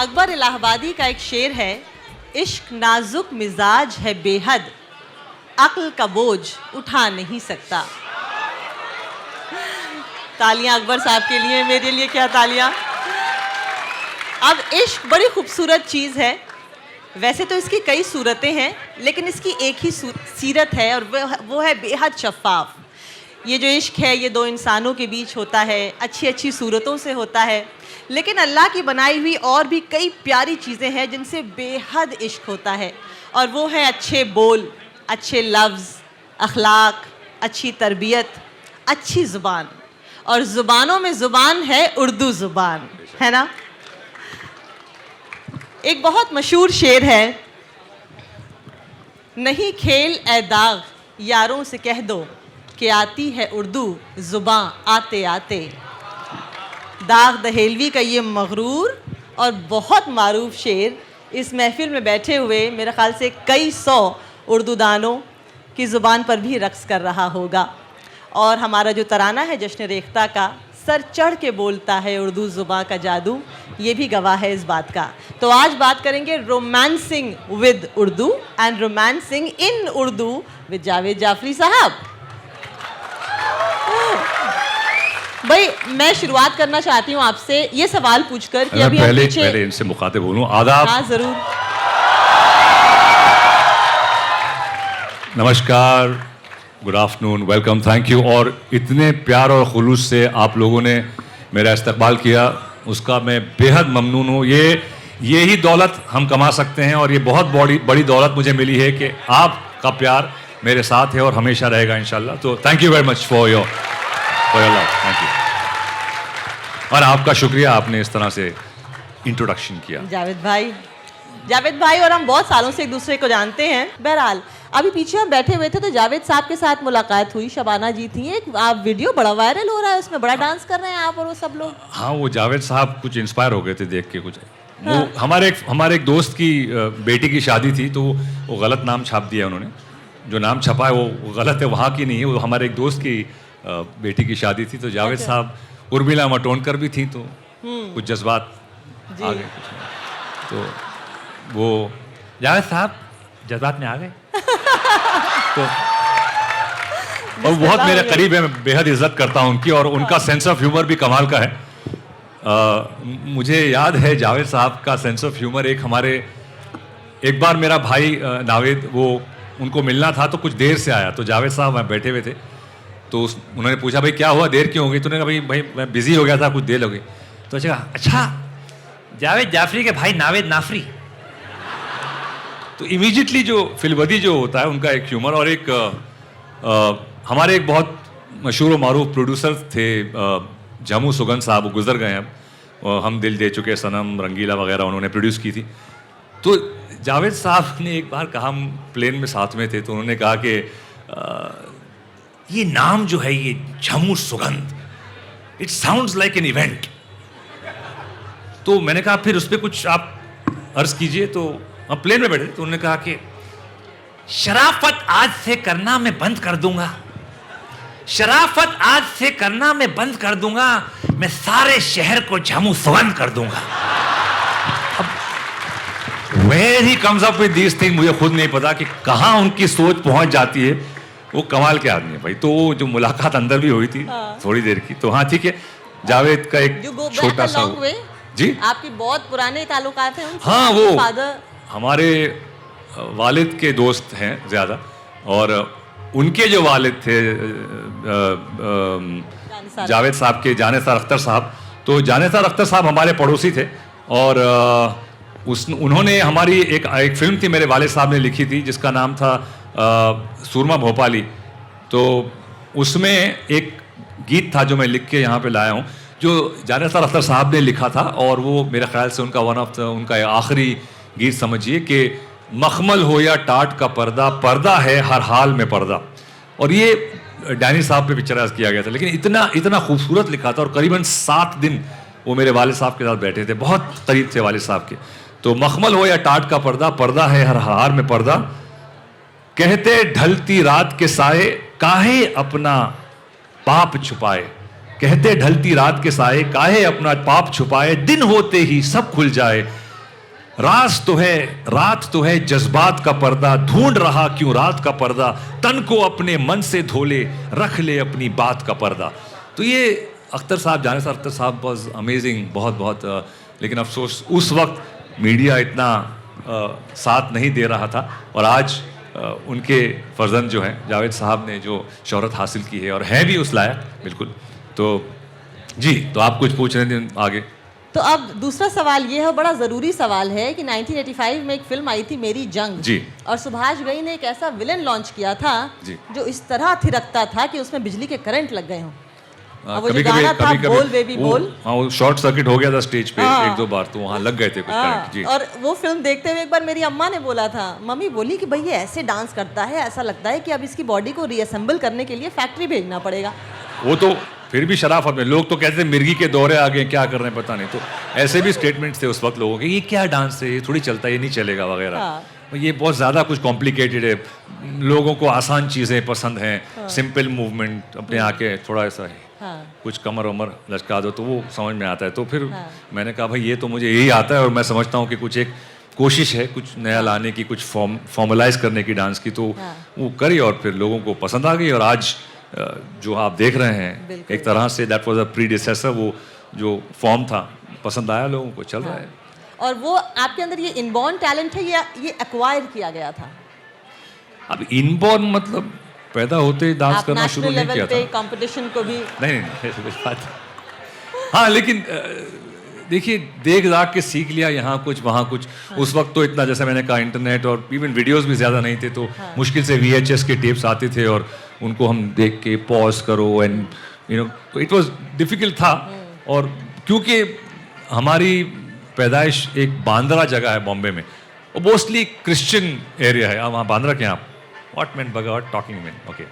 अकबर इलाहाबादी का एक शेर है, इश्क नाजुक मिजाज है बेहद, अक्ल का बोझ उठा नहीं सकता। तालियां अकबर साहब के लिए, मेरे लिए क्या तालियां। अब इश्क बड़ी खूबसूरत चीज़ है। वैसे तो इसकी कई सूरतें हैं, लेकिन इसकी एक ही सीरत है और वो है बेहद शफ़ाफ। ये जो इश्क है ये दो इंसानों के बीच होता है, अच्छी अच्छी सूरतों से होता है, लेकिन अल्लाह की बनाई हुई और भी कई प्यारी चीज़ें हैं जिनसे बेहद इश्क होता है। और वो है अच्छे बोल, अच्छे लफ्ज़, अखलाक, अच्छी तरबियत, अच्छी ज़ुबान। और ज़ुबानों में ज़ुबान है उर्दू ज़ुबान, है ना। एक बहुत मशहूर शेर है, नहीं खेल ए दाग यारों से कह दो कि आती है उर्दू ज़ुबान आते आते। दाग दहेलवी का ये मगरूर और बहुत मारूफ शेर इस महफिल में बैठे हुए मेरे ख़्याल से कई सौ उर्दू दानों की ज़ुबान पर भी रक्स कर रहा होगा। और हमारा जो तराना है जश्न रेख्ता का, सर चढ़ के बोलता है उर्दू ज़ुबान का जादू, ये भी गवाह है इस बात का। तो आज बात करेंगे romancing with Urdu and romancing in Urdu with Javed Jafri साहब। भाई मैं शुरुआत करना चाहती हूँ आपसे ये सवाल पूछकर कि अभी पहले इनसे मुखातिब बोलूं। आदाब। हाँ जरूर। नमस्कार, good afternoon, welcome, thank you. और इतने प्यार और खुलूस से आप लोगों ने मेरा इस्तकबाल किया, उसका मैं बेहद ममनून हूँ। ये ही दौलत हम कमा सकते हैं और ये बहुत बड़ी दौलत मुझे मिली है कि आपका प्यार मेरे साथ है और हमेशा रहेगा इंशाल्लाह। तो thank you very much for your love, thank you. और आपका शुक्रिया, आपने इस तरह से इंट्रोडक्शन किया। जावेद भाई और हम बहुत सालों से एक दूसरे को जानते हैं। बहरहाल अभी पीछे हम बैठे हुए थे तो जावेद साहब के साथ मुलाकात हुई, शबाना जी थी, एक आप वीडियो बड़ा वायरल हो रहा है, उसमें बड़ा डांस कर रहे हैं आप और वो सब लोग। हाँ, वो जावेद साहब कुछ इंस्पायर हो गए थे देख के कुछ। हाँ। वो हमारे एक दोस्त की बेटी की शादी थी तो वो गलत नाम छाप दिया उन्होंने। जो नाम छपा है वो गलत है, वहाँ की नहीं है, वो हमारे एक दोस्त की बेटी की शादी थी। तो जावेद साहब, उर्मिला मटोनकर भी थी, तो कुछ जज्बात आ गए। तो वो जावेद साहब जज्बात में आ गए। तो और बहुत मेरे करीब है, मैं बेहद इज्जत करता हूँ उनकी, और उनका सेंस ऑफ ह्यूमर भी कमाल का है। मुझे याद है जावेद साहब का सेंस ऑफ ह्यूमर। एक बार मेरा भाई नावेद, वो उनको मिलना था तो कुछ देर से आया, तो जावेद साहब वहाँ बैठे हुए थे, तो उन्होंने पूछा भाई क्या हुआ, देर क्यों हो गई? तो उन्होंने कहा भाई मैं बिजी हो गया था, कुछ देर हो गई। तो अच्छा जावेद जाफरी के भाई नावेद नाफरी। तो इमीडिएटली जो फिलवदी जो होता है उनका एक ह्यूमर। और एक हमारे एक बहुत मशहूर व मारूफ प्रोड्यूसर थे जमू सुगन साहब, वो गुजर गए हैं अब। हम दिल दे चुके सनम, रंगीला वगैरह उन्होंने प्रोड्यूस की थी। तो जावेद साहब ने एक बार कहा, हम प्लेन में साथ में थे, तो उन्होंने कहा कि ये नाम जो है ये झमू सुगंध, it sounds like an event. तो मैंने कहा फिर उस पर कुछ आप अर्ज कीजिए। तो हम प्लेन में बैठे, तो उन्होंने कहा कि शराफत आज से करना मैं बंद कर दूंगा, शराफत आज से करना मैं बंद कर दूंगा, मैं सारे शहर को झमू सुगंध कर दूंगा। अब where he comes up with these thing, मुझे खुद नहीं पता कि कहां उनकी सोच पहुंच जाती है। वो कमाल के आदमी है भाई। तो जो मुलाकात अंदर भी हुई थी थोड़ी देर की, तो हाँ ठीक है, जावेद का एक छोटा सा जी, आपकी बहुत पुराने ताल्लुकात हैं उनसे। हाँ, वो हमारे वालिद के दोस्त हैं ज़्यादा, और उनके जो वालिद थे जावेद साहब के, जानेसार अख्तर साहब, तो जानेसार अख्तर साहब हमारे पड़ोसी थे। और उन्होंने हमारी एक फिल्म थी, मेरे वालिद साहब ने लिखी थी, जिसका नाम था सूरमा भोपाली। तो उसमें एक गीत था जो मैं लिख के यहाँ पे लाया हूँ, जो जानेसार अख्तर साहब ने लिखा था, और वो मेरे ख्याल से उनका उनका आखिरी गीत समझिए कि मखमल हो या टाट का पर्दा, पर्दा है हर हाल में पर्दा। और ये डैनी साहब पे पिक्चराइज किया गया था, लेकिन इतना खूबसूरत लिखा था। और करीबन 7 दिन वो मेरे वालिद साहब के साथ बैठे थे, बहुत करीब थे वालिद साहब के। तो मखमल हो या टाट का पर्दा, पर्दा है हर हाल में पर्दा, कहते ढलती रात के साए काहे अपना पाप छुपाए, कहते ढलती रात के साए काहे अपना पाप छुपाए, दिन होते ही सब खुल जाए, रात तो है जज्बात का पर्दा, ढूंढ रहा क्यों रात का पर्दा, तन को अपने मन से धोले, रख ले अपनी बात का पर्दा। तो ये अख्तर साहब, जाने अख्तर साहब वाज अमेजिंग, बहुत बहुत लेकिन अफसोस उस वक्त मीडिया इतना साथ नहीं दे रहा था, और आज उनके फर्जंद जो हैं जावेद साहब ने जो शोहरत हासिल की है और है भी उस लायक बिल्कुल। तो जी, तो आप कुछ पूछ रहे थे आगे। तो अब दूसरा सवाल ये है, बड़ा ज़रूरी सवाल है कि 1985 में एक फिल्म आई थी मेरी जंग जी, और सुभाष घई ने एक ऐसा विलन लॉन्च किया था जी, जो इस तरह थिरकता था कि उसमें बिजली के करंट लग गए हों। वो जो कभी गाना था कभी बोल बेबी बोल, हाँ, वो शॉर्ट सर्किट हो गया था स्टेज पे हाँ, एक दो बार, तो वहाँ लग गए थे कुछ करंट। जी। और वो फिल्म देखते हुए एक बार मेरी अम्मा ने बोला था, मम्मी बोली कि भाई ये ऐसे डांस करता है, ऐसा लगता है कि अब इसकी बॉडी को रीअसेंबल करने के लिए फैक्ट्री भेजना पड़ेगा। वो तो फिर भी शराफत में, लोग तो कहते थे मिर्गी के दौरे आ गए, क्या कर रहे हैं पता नहीं। तो ऐसे भी स्टेटमेंट्स थे उस वक्त लोगों के, ये क्या डांस है, ये थोड़ी चलता है, ये नहीं चलेगा वगैरह। हाँ। ये बहुत ज़्यादा कुछ कॉम्प्लिकेटेड है, लोगों को आसान चीज़ें पसंद हैं, हाँ। सिंपल मूवमेंट अपने आके थोड़ा ऐसा है, हाँ। कुछ कमर वमर लचका दो तो वो समझ में आता है। तो फिर हाँ। मैंने कहा भाई ये तो मुझे यही आता है, और मैं समझता हूँ कि कुछ एक कोशिश है कुछ नया लाने की, कुछ फॉर्मलाइज करने की डांस की, तो हाँ। वो करी और फिर लोगों को पसंद आ गई। और आज जो आप देख रहे हैं एक तरह say that was a predecessor, वो जो फॉर्म था पसंद आया लोगों को, चल रहा है। और वो आपके अंदर ये इनबॉर्न टैलेंट है या ये एक्वायर किया गया था? अब इनबॉर्न मतलब पैदा होते ही डांस करना शुरू नहीं किया था, कंपटीशन को भी नहीं ऐसी कुछ बात। हाँ, लेकिन देखिए देख दाख के सीख लिया, यहाँ कुछ वहाँ कुछ। हाँ। उस वक्त तो इतना, जैसे मैंने कहा, इंटरनेट और इवन वीडियोस भी ज़्यादा नहीं थे, तो हाँ। मुश्किल से VHS के टेप्स आते थे और उनको हम देख के पॉज करो, and you know it was difficult था। और क्योंकि हमारी पैदाइश एक बांद्रा जगह है बॉम्बे में, और मोस्टली क्रिश्चियन एरिया है। वहाँ बांद्रा के यहाँ व्हाट मैन बगा टॉकिंग मैन, ओके।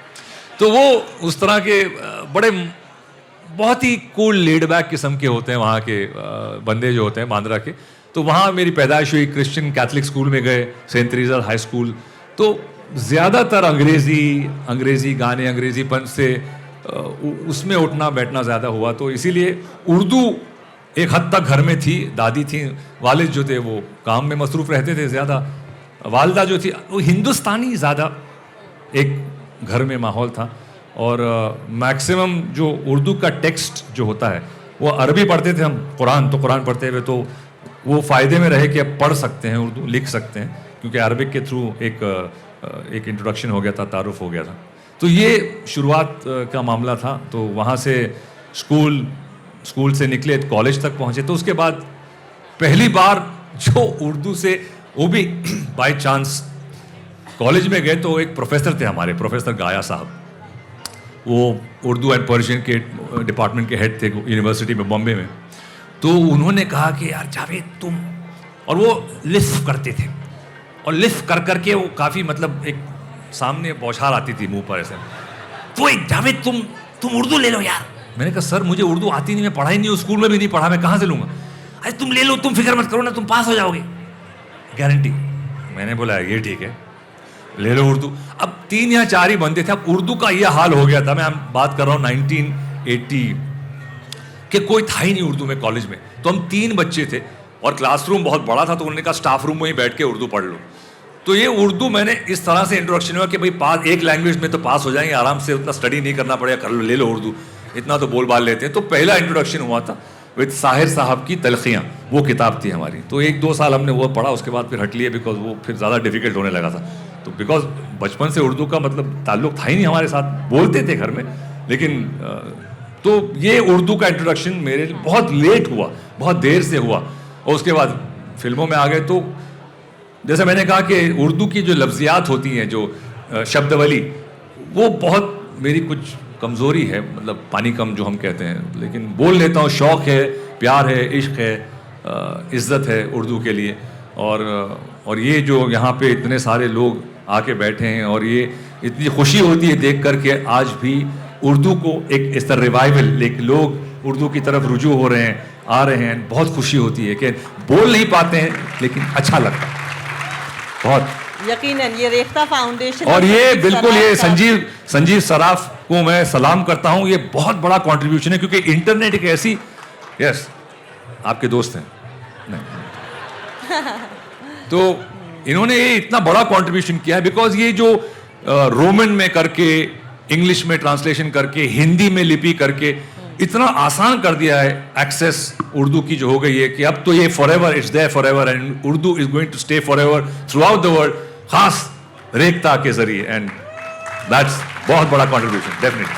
तो वो उस तरह के बड़े बहुत ही कूल लेड बैक किस्म के होते हैं वहाँ के बंदे जो होते हैं बांद्रा के। तो वहाँ मेरी पैदाइश हुई, क्रिश्चियन कैथलिक स्कूल में गए, सेंट टेरेसा हाई स्कूल। तो ज़्यादातर अंग्रेज़ी गाने, अंग्रेज़ीपन से उसमें उठना बैठना ज़्यादा हुआ। तो इसीलिए उर्दू एक हद तक घर में थी, दादी थी, वालिद जो थे वो काम में मसरूफ़ रहते थे ज़्यादा, वालदा जो थी वो हिंदुस्तानी ज़्यादा एक घर में माहौल था। और मैक्सिमम जो उर्दू का टेक्स्ट जो होता है वो अरबी पढ़ते थे हम, कुरान, तो कुरान पढ़ते हुए तो वो फ़ायदे में रहे कि अब पढ़ सकते हैं उर्दू, लिख सकते हैं, क्योंकि अरबिक के थ्रू एक इंट्रोडक्शन हो गया था, तारुफ हो गया था। तो ये शुरुआत का मामला था। तो वहाँ से स्कूल से निकले, कॉलेज तक पहुँचे। तो उसके बाद पहली बार जो उर्दू से, वो भी बाय चांस कॉलेज में गए, तो एक प्रोफेसर थे हमारे, प्रोफेसर गाया साहब, वो उर्दू एंड पर्शियन के डिपार्टमेंट के हेड थे यूनिवर्सिटी में बॉम्बे में। तो उन्होंने कहा कि यार जावेद तुम, और वो लिस्प करते थे, और लिस्प कर करके वो काफ़ी मतलब एक सामने बौछार आती थी मुंह पर ऐसे, तो एक जावेद तुम उर्दू ले लो यार। मैंने कहा सर मुझे उर्दू आती नहीं, मैं पढ़ा ही नहीं, स्कूल में भी नहीं पढ़ा, मैं कहाँ से लूँगा। अरे तुम ले लो, तुम फिक्र मत करो ना, तुम पास हो जाओगे गारंटी। मैंने बोला ये ठीक है, ले लो उर्दू। अब 3 या 4 ही बंदे थे। अब उर्दू का यह हाल हो गया था, मैं बात कर रहा हूँ 1980 के, कोई था ही नहीं उर्दू में कॉलेज में। तो हम 3 बच्चे थे और क्लासरूम बहुत बड़ा था, तो उन्होंने कहा स्टाफ रूम में ही बैठ के उर्दू पढ़ लो। तो ये उर्दू मैंने इस तरह से इंट्रोडक्शन हुआ कि भाई पास, एक लैंग्वेज में तो पास हो जाएंगे आराम से, उतना स्टडी नहीं करना पड़ेगा, कर लो, ले लो उर्दू, इतना तो बोल बाल लेते हैं। तो पहला इंट्रोडक्शन हुआ था विद साहिर साहब की तलखियाँ, वो किताब थी हमारी। तो 1-2 साल हमने वो पढ़ा, उसके बाद फिर हट लिए, बिकॉज वो फिर ज़्यादा डिफिकल्ट होने लगा था। तो बिकॉज बचपन से उर्दू का मतलब ताल्लुक था ही नहीं हमारे साथ, बोलते थे घर में, लेकिन तो ये उर्दू का इंट्रोडक्शन मेरे लिए बहुत लेट हुआ, बहुत देर से हुआ। और उसके बाद फिल्मों में आ गए। तो जैसे मैंने कहा कि उर्दू की जो लफ्ज़ियात होती हैं, जो शब्दावली, वो बहुत मेरी कुछ कमज़ोरी है, मतलब पानी कम जो हम कहते हैं, लेकिन बोल लेता हूँ। शौक़ है, प्यार है, इश्क है, इज़्ज़त है उर्दू के लिए। और ये जो यहाँ पे इतने सारे लोग आके बैठे हैं, और ये इतनी खुशी होती है देख कर के आज भी उर्दू को एक इस तरह रिवाइवल, एक लोग उर्दू की तरफ रुजू हो रहे हैं, आ रहे हैं। बहुत खुशी होती है कि बोल नहीं पाते हैं लेकिन अच्छा लगता है बहुत। यकीनन ये रेख्ता फाउंडेशन, और ये बिल्कुल ये संजीव सराफ को मैं सलाम करता हूँ। ये बहुत बड़ा कंट्रीब्यूशन है, क्योंकि इंटरनेट एक ऐसी, यस आपके दोस्त हैं नहीं तो इन्होंने ये इतना बड़ा कंट्रीब्यूशन किया है बिकॉज ये जो रोमन में करके, इंग्लिश में ट्रांसलेशन करके, हिंदी में लिपि करके इतना आसान कर दिया है एक्सेस उर्दू की जो हो गई है कि अब तो ये forever, it's there forever and Urdu is going to stay forever throughout the world, खास रेखता के जरिए, एंड दैट्स बहुत बड़ा कंट्रीब्यूशन डेफिनेटली।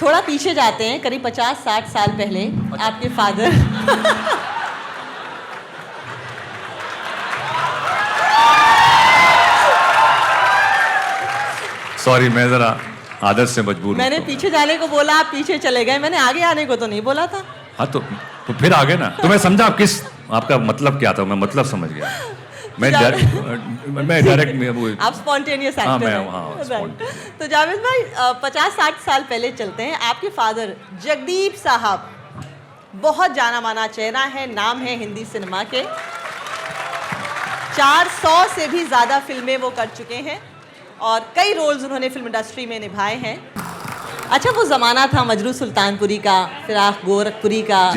थोड़ा पीछे जाते हैं, करीब 50-60 साल पहले आपके फादर सॉरी, मैं जरा आदत से मजबूर मैंने पीछे जाने को बोला, आप पीछे चले गए, मैंने आगे आने को तो नहीं बोला था। हाँ तो फिर आगे ना, तो मैं समझा आप किस, आपका मतलब क्या था, मैं मतलब समझ गया। मैं डायरेक्ट आप स्पॉन्टेनियस एक्टर हैं। Right. तो जावेद भाई 50-60 साल पहले चलते हैं। आपके फादर जगदीप साहब बहुत जाना माना चेहरा है, नाम है हिंदी सिनेमा के, 400 से भी ज़्यादा फिल्में वो कर चुके हैं और कई रोल्स उन्होंने फिल्म इंडस्ट्री में निभाए हैं। अच्छा, वो ज़माना था मजरू सुल्तानपुरी का, फिराक गोरखपुरी का,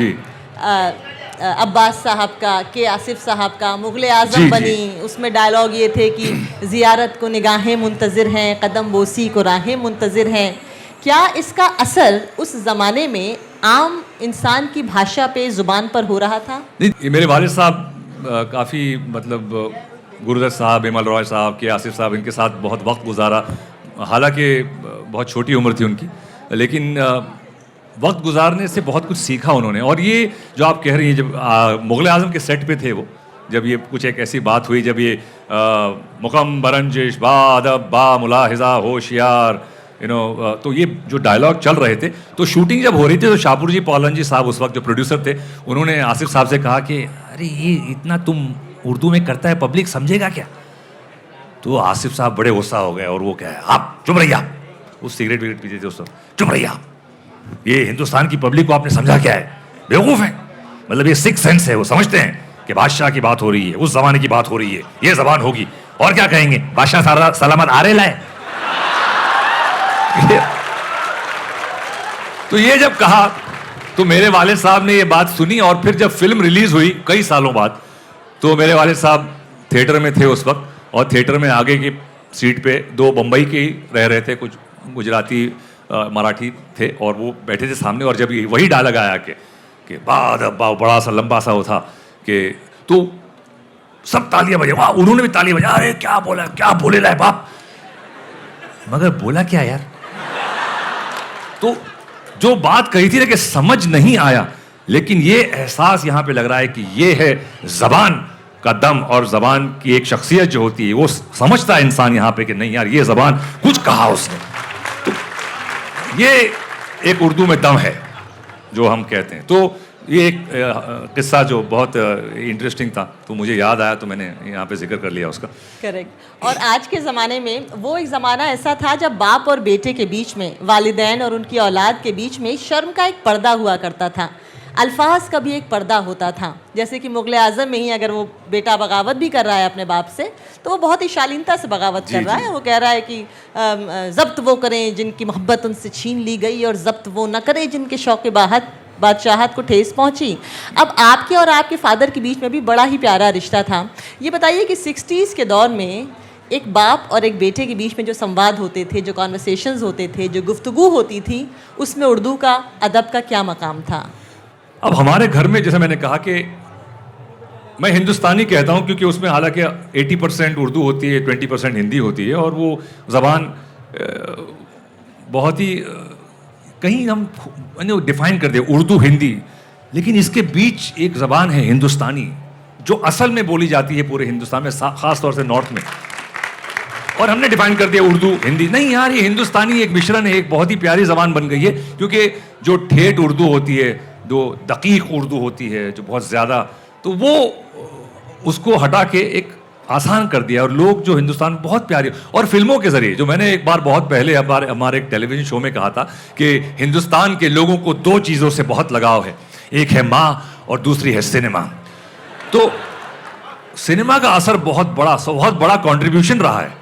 अब्बास साहब का, के आसिफ साहब का, मुग़ल आज़म बनी, उसमें डायलॉग ये थे कि ज़ियारत को निगाहें मुंतज़िर हैं, कदम बोसी को राहें मुंतज़िर हैं। क्या इसका असर उस ज़माने में आम इंसान की भाषा पे, ज़ुबान पर हो रहा था? नहीं, मेरे वालिद साहब काफ़ी मतलब गुरुदत्त साहब, हेमल रॉय साहब, के आसिफ साहब, इनके साथ बहुत वक्त गुजारा। हालांकि बहुत छोटी उम्र थी उनकी, लेकिन वक्त गुजारने से बहुत कुछ सीखा उन्होंने। और ये जो आप कह रही हैं, जब मुग़ल आज़म के सेट पे थे वो, जब ये कुछ एक ऐसी बात हुई, जब ये मुकम बरंजिश बा अदब बा मुलाहिज़ा होशियार, तो ये जो डायलॉग चल रहे थे, तो शूटिंग जब हो रही थी तो शाहपुर जी पॉलन जी साहब उस वक्त जो प्रोड्यूसर थे, उन्होंने आसिफ साहब से कहा कि अरे ये इतना तुम उर्दू में करता है, पब्लिक समझेगा क्या? तो आसिफ साहब बड़े गुस्सा हो गए और वो क्या है, आप चुप रहिए, वो सिगरेट विगरेट पीते थे उस वक्त, चुप रहिए, ये हिंदुस्तान की पब्लिक को आपने समझा क्या है, बेवकूफ़ है। मतलब ये सिक्स सेंस है, वो समझते हैं कि बादशाह की बात हो रही है, उस जमाने की बात हो रही है, ये जबान होगी, और क्या कहेंगे, बादशाह सारा सलामत आ रहे लाए। तो ये जब कहा तो मेरे वालिद साहब ने ये बात सुनी, और फिर जब फिल्म रिलीज हुई कई सालों बाद, तो मेरे वालिद साहब थिएटर में थे उस वक्त, और थिएटर में आगे की सीट पे दो बम्बई के ही रह रहे थे, कुछ गुजराती मराठी थे, और वो बैठे थे सामने। और जब वही डायलॉग आया कि बाद बड़ा सा लंबा सा वो था कि, तो सब तालियां बजे, वाह, उन्होंने भी तालियां बजा, अरे क्या बोला, क्या बोले लाए बाप, मगर बोला क्या यार। तो जो बात कही थी ना कि समझ नहीं आया, लेकिन ये एहसास यहाँ पे लग रहा है कि ये है ज़बान का दम, और ज़बान की एक शख्सियत जो होती है, वो समझता है इंसान यहाँ पे कि नहीं यार ये ज़बान कुछ कहा उसने। तो ये एक उर्दू में दम है जो हम कहते हैं। तो ये एक किस्सा जो बहुत इंटरेस्टिंग था, तो मुझे याद आया, तो मैंने यहाँ पे जिक्र कर लिया उसका। करेक्ट। और आज के ज़माने में वो एक ज़माना ऐसा था जब बाप और बेटे के बीच में, वालिदैन और उनकी औलाद के बीच में शर्म का एक पर्दा हुआ करता था, अल्फाज का भी एक पर्दा होता था। जैसे कि मुग़ल आज़म में ही अगर वो बेटा बगावत भी कर रहा है अपने बाप से, तो वो बहुत ही शालीनता से बगावत कर रहा है। वो कह रहा है कि ज़ब्त वो करें जिनकी मोहब्बत उनसे छीन ली गई, और ज़ब्त वो न करें जिनके शौक़ बादशाहत को ठेस पहुंची। अब आपके और आपके फादर के बीच में भी बड़ा ही प्यारा रिश्ता था। ये बताइए कि 60s के दौर में एक बाप और एक बेटे के बीच में जो संवाद होते थे, जो कॉन्वर्सेशंस होते थे, जो गुफ्तगू होती थी, उसमें उर्दू का, अदब का क्या मकाम था? अब हमारे घर में, जैसे मैंने कहा कि मैं हिंदुस्तानी कहता हूँ क्योंकि उसमें हालांकि 80% उर्दू होती है, 20% हिंदी होती है, और वो ज़बान बहुत ही कहीं हम डिफाइन कर दे उर्दू हिंदी, लेकिन इसके बीच एक ज़बान है हिंदुस्तानी जो असल में बोली जाती है पूरे हिंदुस्तान में, ख़ास तौर से नॉर्थ में, और हमने डिफाइन कर दिया उर्दू हिंदी। नहीं यार, ये हिंदुस्तानी एक मिश्रण है, एक बहुत ही प्यारी ज़बान बन गई है, क्योंकि जो ठेठ उर्दू होती है, जो दकीक उर्दू होती है, जो बहुत ज़्यादा, तो वो उसको हटा के एक आसान कर दिया, और लोग जो हिंदुस्तान बहुत प्यारी, और फिल्मों के ज़रिए, जो मैंने एक बार बहुत पहले हमारे एक टेलीविज़न शो में कहा था कि हिंदुस्तान के लोगों को दो चीज़ों से बहुत लगाव है, एक है माँ और दूसरी है सिनेमा। तो सिनेमा का असर बहुत बड़ा कंट्रीब्यूशन रहा है,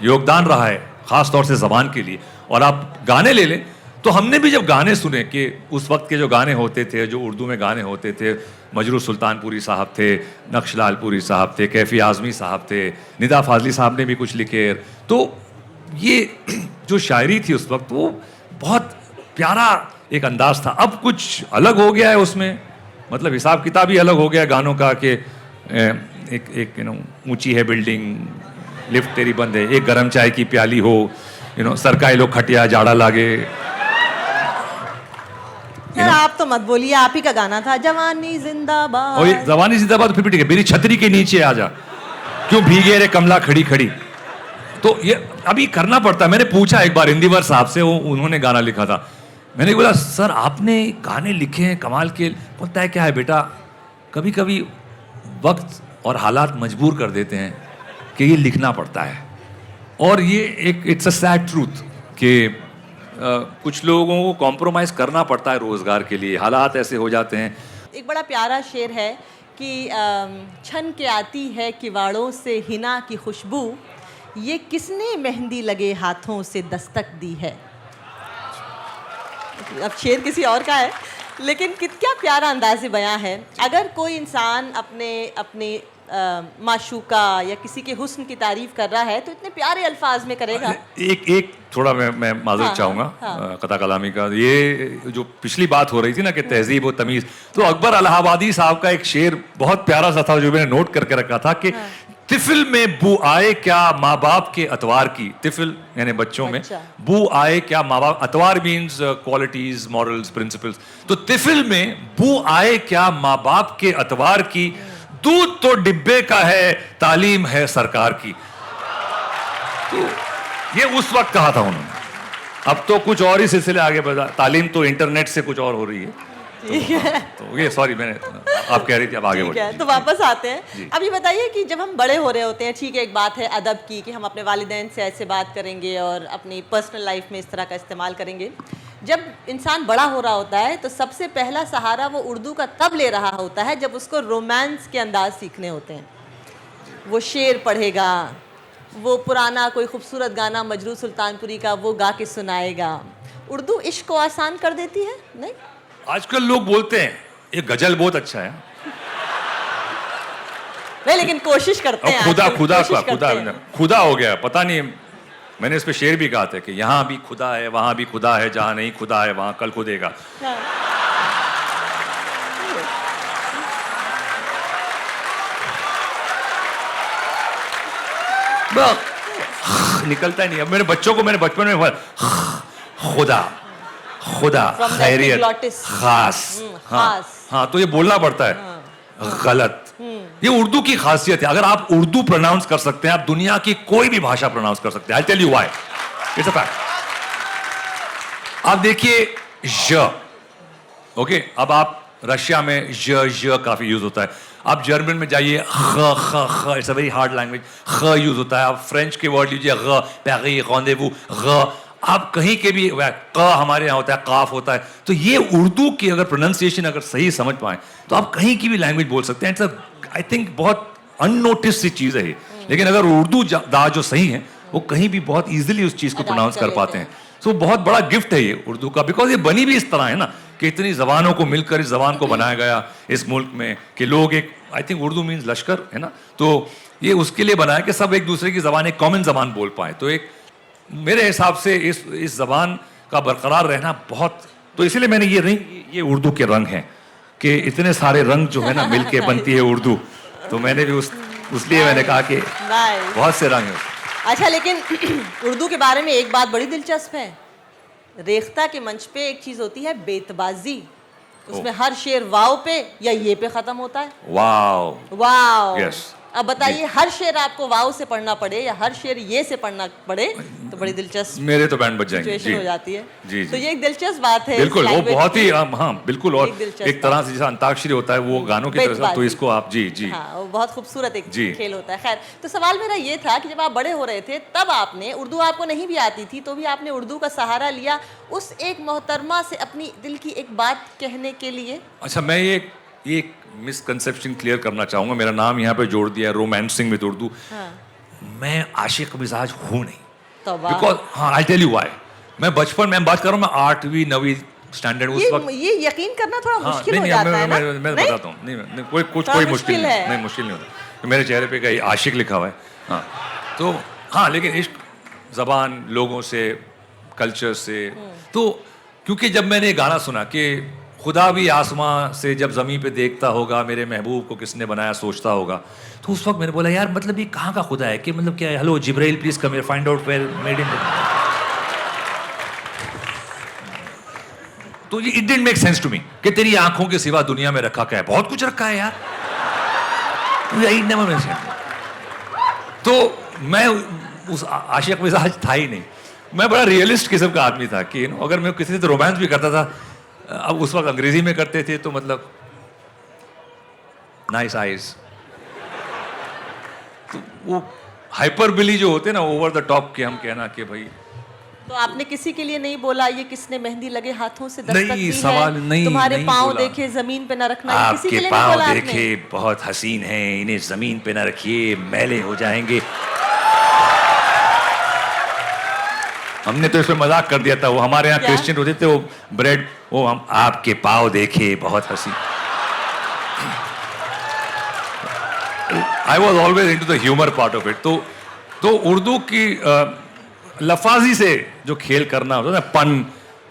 योगदान रहा है, ख़ास तौर से ज़बान के लिए। और आप गाने ले लें तो हमने भी जब गाने सुने कि उस वक्त के जो गाने होते थे, जो उर्दू में गाने होते थे, मजरू सुल्तानपुरी साहब थे, नक्शलालपुरी साहब थे, कैफी आज़मी साहब थे, निदा फाजली साहब ने भी कुछ लिखे, तो ये जो शायरी थी उस वक्त वो बहुत प्यारा एक अंदाज था। अब कुछ अलग हो गया है उसमें, मतलब हिसाब किताब ही अलग हो गया है गानों का कि एक ऊंची है बिल्डिंग, लिफ्ट तेरी बंद है, एक गरम चाय की प्याली हो, सरकाई लोग खटिया जाड़ा लागे। सर आप तो मत बोलिए, आप ही का गाना था जवानी जिंदाबाद। और ये जवानी जिंदाबाद फिर भी ठीक है, मेरी छतरी के नीचे आ जा, क्यों भीगे रे कमला खड़ी खड़ी। तो ये अभी करना पड़ता है। मैंने पूछा एक बार इंदिवर साहब से, वो उन्होंने गाना लिखा था, मैंने बोला सर आपने गाने लिखे हैं कमाल के, बोलता है क्या है बेटा, कभी कभी वक्त और हालात मजबूर कर देते हैं कि ये लिखना पड़ता है। और ये एक इट्स अ सैड ट्रूथ कि कुछ लोगों को कॉम्प्रोमाइज़ करना पड़ता है रोज़गार के लिए, हालात ऐसे हो जाते हैं। एक बड़ा प्यारा शेर है कि छन के आती है किवाड़ों से हिना की खुशबू, ये किसने मेहंदी लगे हाथों से दस्तक दी है। अब शेर किसी और का है, लेकिन क्या प्यारा अंदाज़े बयां है। अगर कोई इंसान अपने माशूका या किसी के हुस्न की तारीफ कर रहा है तो इतने प्यारे अल्फाज में करेगा। एक थोड़ा मैं माजरत चाहूँगा कता कलामी का। ये जो पिछली बात हो रही थी ना कि तहजीब और तमीज़, तो अकबर इलाहाबादी साहब का एक शेर बहुत प्यारा सा था जो मैंने नोट करके रखा था कि तिफिल में बू आए क्या माँ बाप के अतवार की। तिफिल यानी बच्चों में, बू आए क्या माँ बाप, अतवार मीन्स क्वालिटीज, मॉरल्स, प्रिंसिपल्स। तो तिफिल में बू आए क्या माँ बाप के अतवार की, दूध तो डिब्बे का है, तालीम है सरकार की। तो ये उस वक्त कहा था उन्होंने। अब तो कुछ और ही सिलसिले आगे बढ़ा, तालीम तो इंटरनेट से कुछ और हो रही है। तो ये सॉरी, मैंने आप कह रही थी, अब आगे बढ़िए। तो वापस आते हैं। अब ये बताइए कि जब हम बड़े हो रहे होते हैं, ठीक है एक बात है अदब की कि हम अपने वालिदैन से ऐसे बात करेंगे और अपनी पर्सनल लाइफ में इस तरह का इस्तेमाल करेंगे। जब इंसान बड़ा हो रहा होता है तो सबसे पहला सहारा वो उर्दू का तब ले रहा होता है जब उसको रोमांस के अंदाज सीखने होते हैं। वो शेर पढ़ेगा, वो पुराना कोई खूबसूरत गाना मजरू सुल्तानपुरी का वो गा के सुनाएगा। उर्दू इश्क को आसान कर देती है? नहीं, आजकल लोग बोलते हैं ये गजल बहुत अच्छा है नहीं, लेकिन कोशिश करते हैं। खुदा हो गया, पता नहीं। मैंने इस पे शेर भी कहा था कि यहाँ भी खुदा है, वहां भी खुदा है, जहां नहीं खुदा है वहां कल खुदेगा। निकलता ही नहीं। अब मेरे बच्चों को मैंने बचपन में खुदा खुदा खैरियत खास, हाँ तो ये बोलना पड़ता है गलत। ये उर्दू की खासियत है। अगर आप उर्दू प्रोनाउंस कर सकते हैं, आप दुनिया की कोई भी भाषा प्रोनाउंस कर सकते हैं। I tell you why, it's a fact. आप देखिए ज, ओके, अब आप रशिया में ज काफी यूज होता है। आप जर्मन में जाइए ख, it's a very hard language, ख यूज होता है। आप फ्रेंच के वर्ड लीजिए ग, पैगी, रॉन्डेवू, ग। आप कहीं के भी क हमारे यहाँ होता है, काफ होता है। तो ये उर्दू की अगर प्रोनाउंसिएशन अगर सही समझ पाए तो आप कहीं की भी लैंग्वेज बोल सकते हैं। इट्स आई थिंक बहुत अननोटिस सी चीज़ है ये, लेकिन अगर उर्दू दा जो सही है वो कहीं भी बहुत इजीली उस चीज़ को प्रोनाउंस कर पाते हैं। तो बहुत बड़ा गिफ्ट है ये उर्दू का, बिकॉज ये बनी भी इस तरह है ना कि इतनी जबानों को मिलकर इस जबान को बनाया गया इस मुल्क में कि लोग एक, आई थिंक उर्दू मीन्स लश्कर है ना, तो ये उसके लिए बनाया कि सब एक दूसरे की जबान, एक कॉमन जबान बोल पाए। तो एक मेरे हिसाब से इस जबान का बरकरार रहना बहुत, तो इसीलिए मैंने ये उर्दू के रंग हैं कि इतने सारे रंग जो है ना मिलके बनती है उर्दू। तो मैंने भी उसलिए मैंने कहा कि बहुत से रंग हैं। अच्छा, लेकिन उर्दू के बारे में एक बात बड़ी दिलचस्प है। रेख्ता के मंच पे एक चीज होती है बेतबाजी, उसमें हर शेर वाव पे या ये पे खत्म होता है। वाव यस। अब बताइए, हर शेर आपको वाव से पढ़ना पड़े या हर शेर ये से पढ़ना पड़े तो बड़ी दिलचस्प मेरे तो बैंड बज जाएंगे सिचुएशन हो जाती है। जी, तो ये एक दिलचस्प बात है। बिल्कुल, वो बहुत ही हाँ बिल्कुल। और एक तरह से जैसा अंताक्षरी होता है वो गानों की तरह, तो इसको आप जी हाँ, वो बहुत खूबसूरत एक खेल होता है। खैर, तो सवाल मेरा ये था कि जब आप बड़े हो रहे थे तब आपने, उर्दू आपको नहीं भी आती थी तो भी आपने उर्दू का सहारा लिया उस एक मोहतरमा से अपनी दिल की एक बात कहने के लिए। अच्छा, मैं ये एक मिसकंसेप्शन क्लियर करना चाहूँगा। मेरा नाम यहाँ पे जोड़ दिया है रोमांसिंग विद उर्दू। मैं आशिक मिजाज हूँ नहीं, बिकॉज हाँ आई टेल यू व्हाई। मैं बचपन में बात कर रहा हूँ, मैं 8वीं 9वीं स्टैंडर्ड उस वक्त। ये यकीन करना थोड़ा हाँ, मुश्किल हो जाता है ना? मैं नहीं? बताता हूँ, नहीं कोई थोड़ा मुश्किल मुश्किल है। नहीं मुश्किल नहीं होता। मेरे चेहरे पे कहीं आशिक लिखा हुआ है। हाँ, तो हाँ, लेकिन इश्क ज़बान, लोगों से, कल्चर से, तो क्योंकि जब मैंने ये गाना सुना कि खुदा भी आसमां से जब ज़मीन पे देखता होगा, मेरे महबूब को किसने बनाया सोचता होगा, तो उस वक्त मैंने बोला यार मतलब ये कहाँ का खुदा है, कि मतलब क्या है, hello Jibrail please come here, find out where made in. तो ये it didn't make sense to me कि तेरी आंखों के सिवा दुनिया में रखा क्या है, बहुत कुछ रखा है यार। Never make sense. तो मैं उस आशिक मिजाज था ही नहीं, मैं बड़ा रियलिस्ट किस्म का आदमी था कि अगर मैं किसी से रोमांस भी करता था, अब उस वक्त अंग्रेजी में करते थे तो मतलब नाइस आइज, तो वो हाइपरबली जो होते हैं ना, ओवर द टॉप के हम कहना कि भाई। तो आपने किसी के लिए नहीं बोला ये किसने मेहंदी लगे हाथों से दस्तक नहीं, दी सवाल है, नहीं, तुम्हारे नहीं पाँव बोला। देखे जमीन पे न रखना, ये किसी के आपके लिए नहीं पाँव बोला आपने? देखे बहुत हसीन हैं, इन्हें जमीन पे न रखिए, मैले हो जाएंगे। हमने तो इस पे मजाक कर दिया था, वो हमारे यहाँ क्या? क्रिश्चियन होते थे, वो ब्रेड, वो हम आपके पाँव देखे बहुत हसीन। I was always into the humour part of it. तो उर्दू की लफाजी से जो खेल करना होता है ना, पन,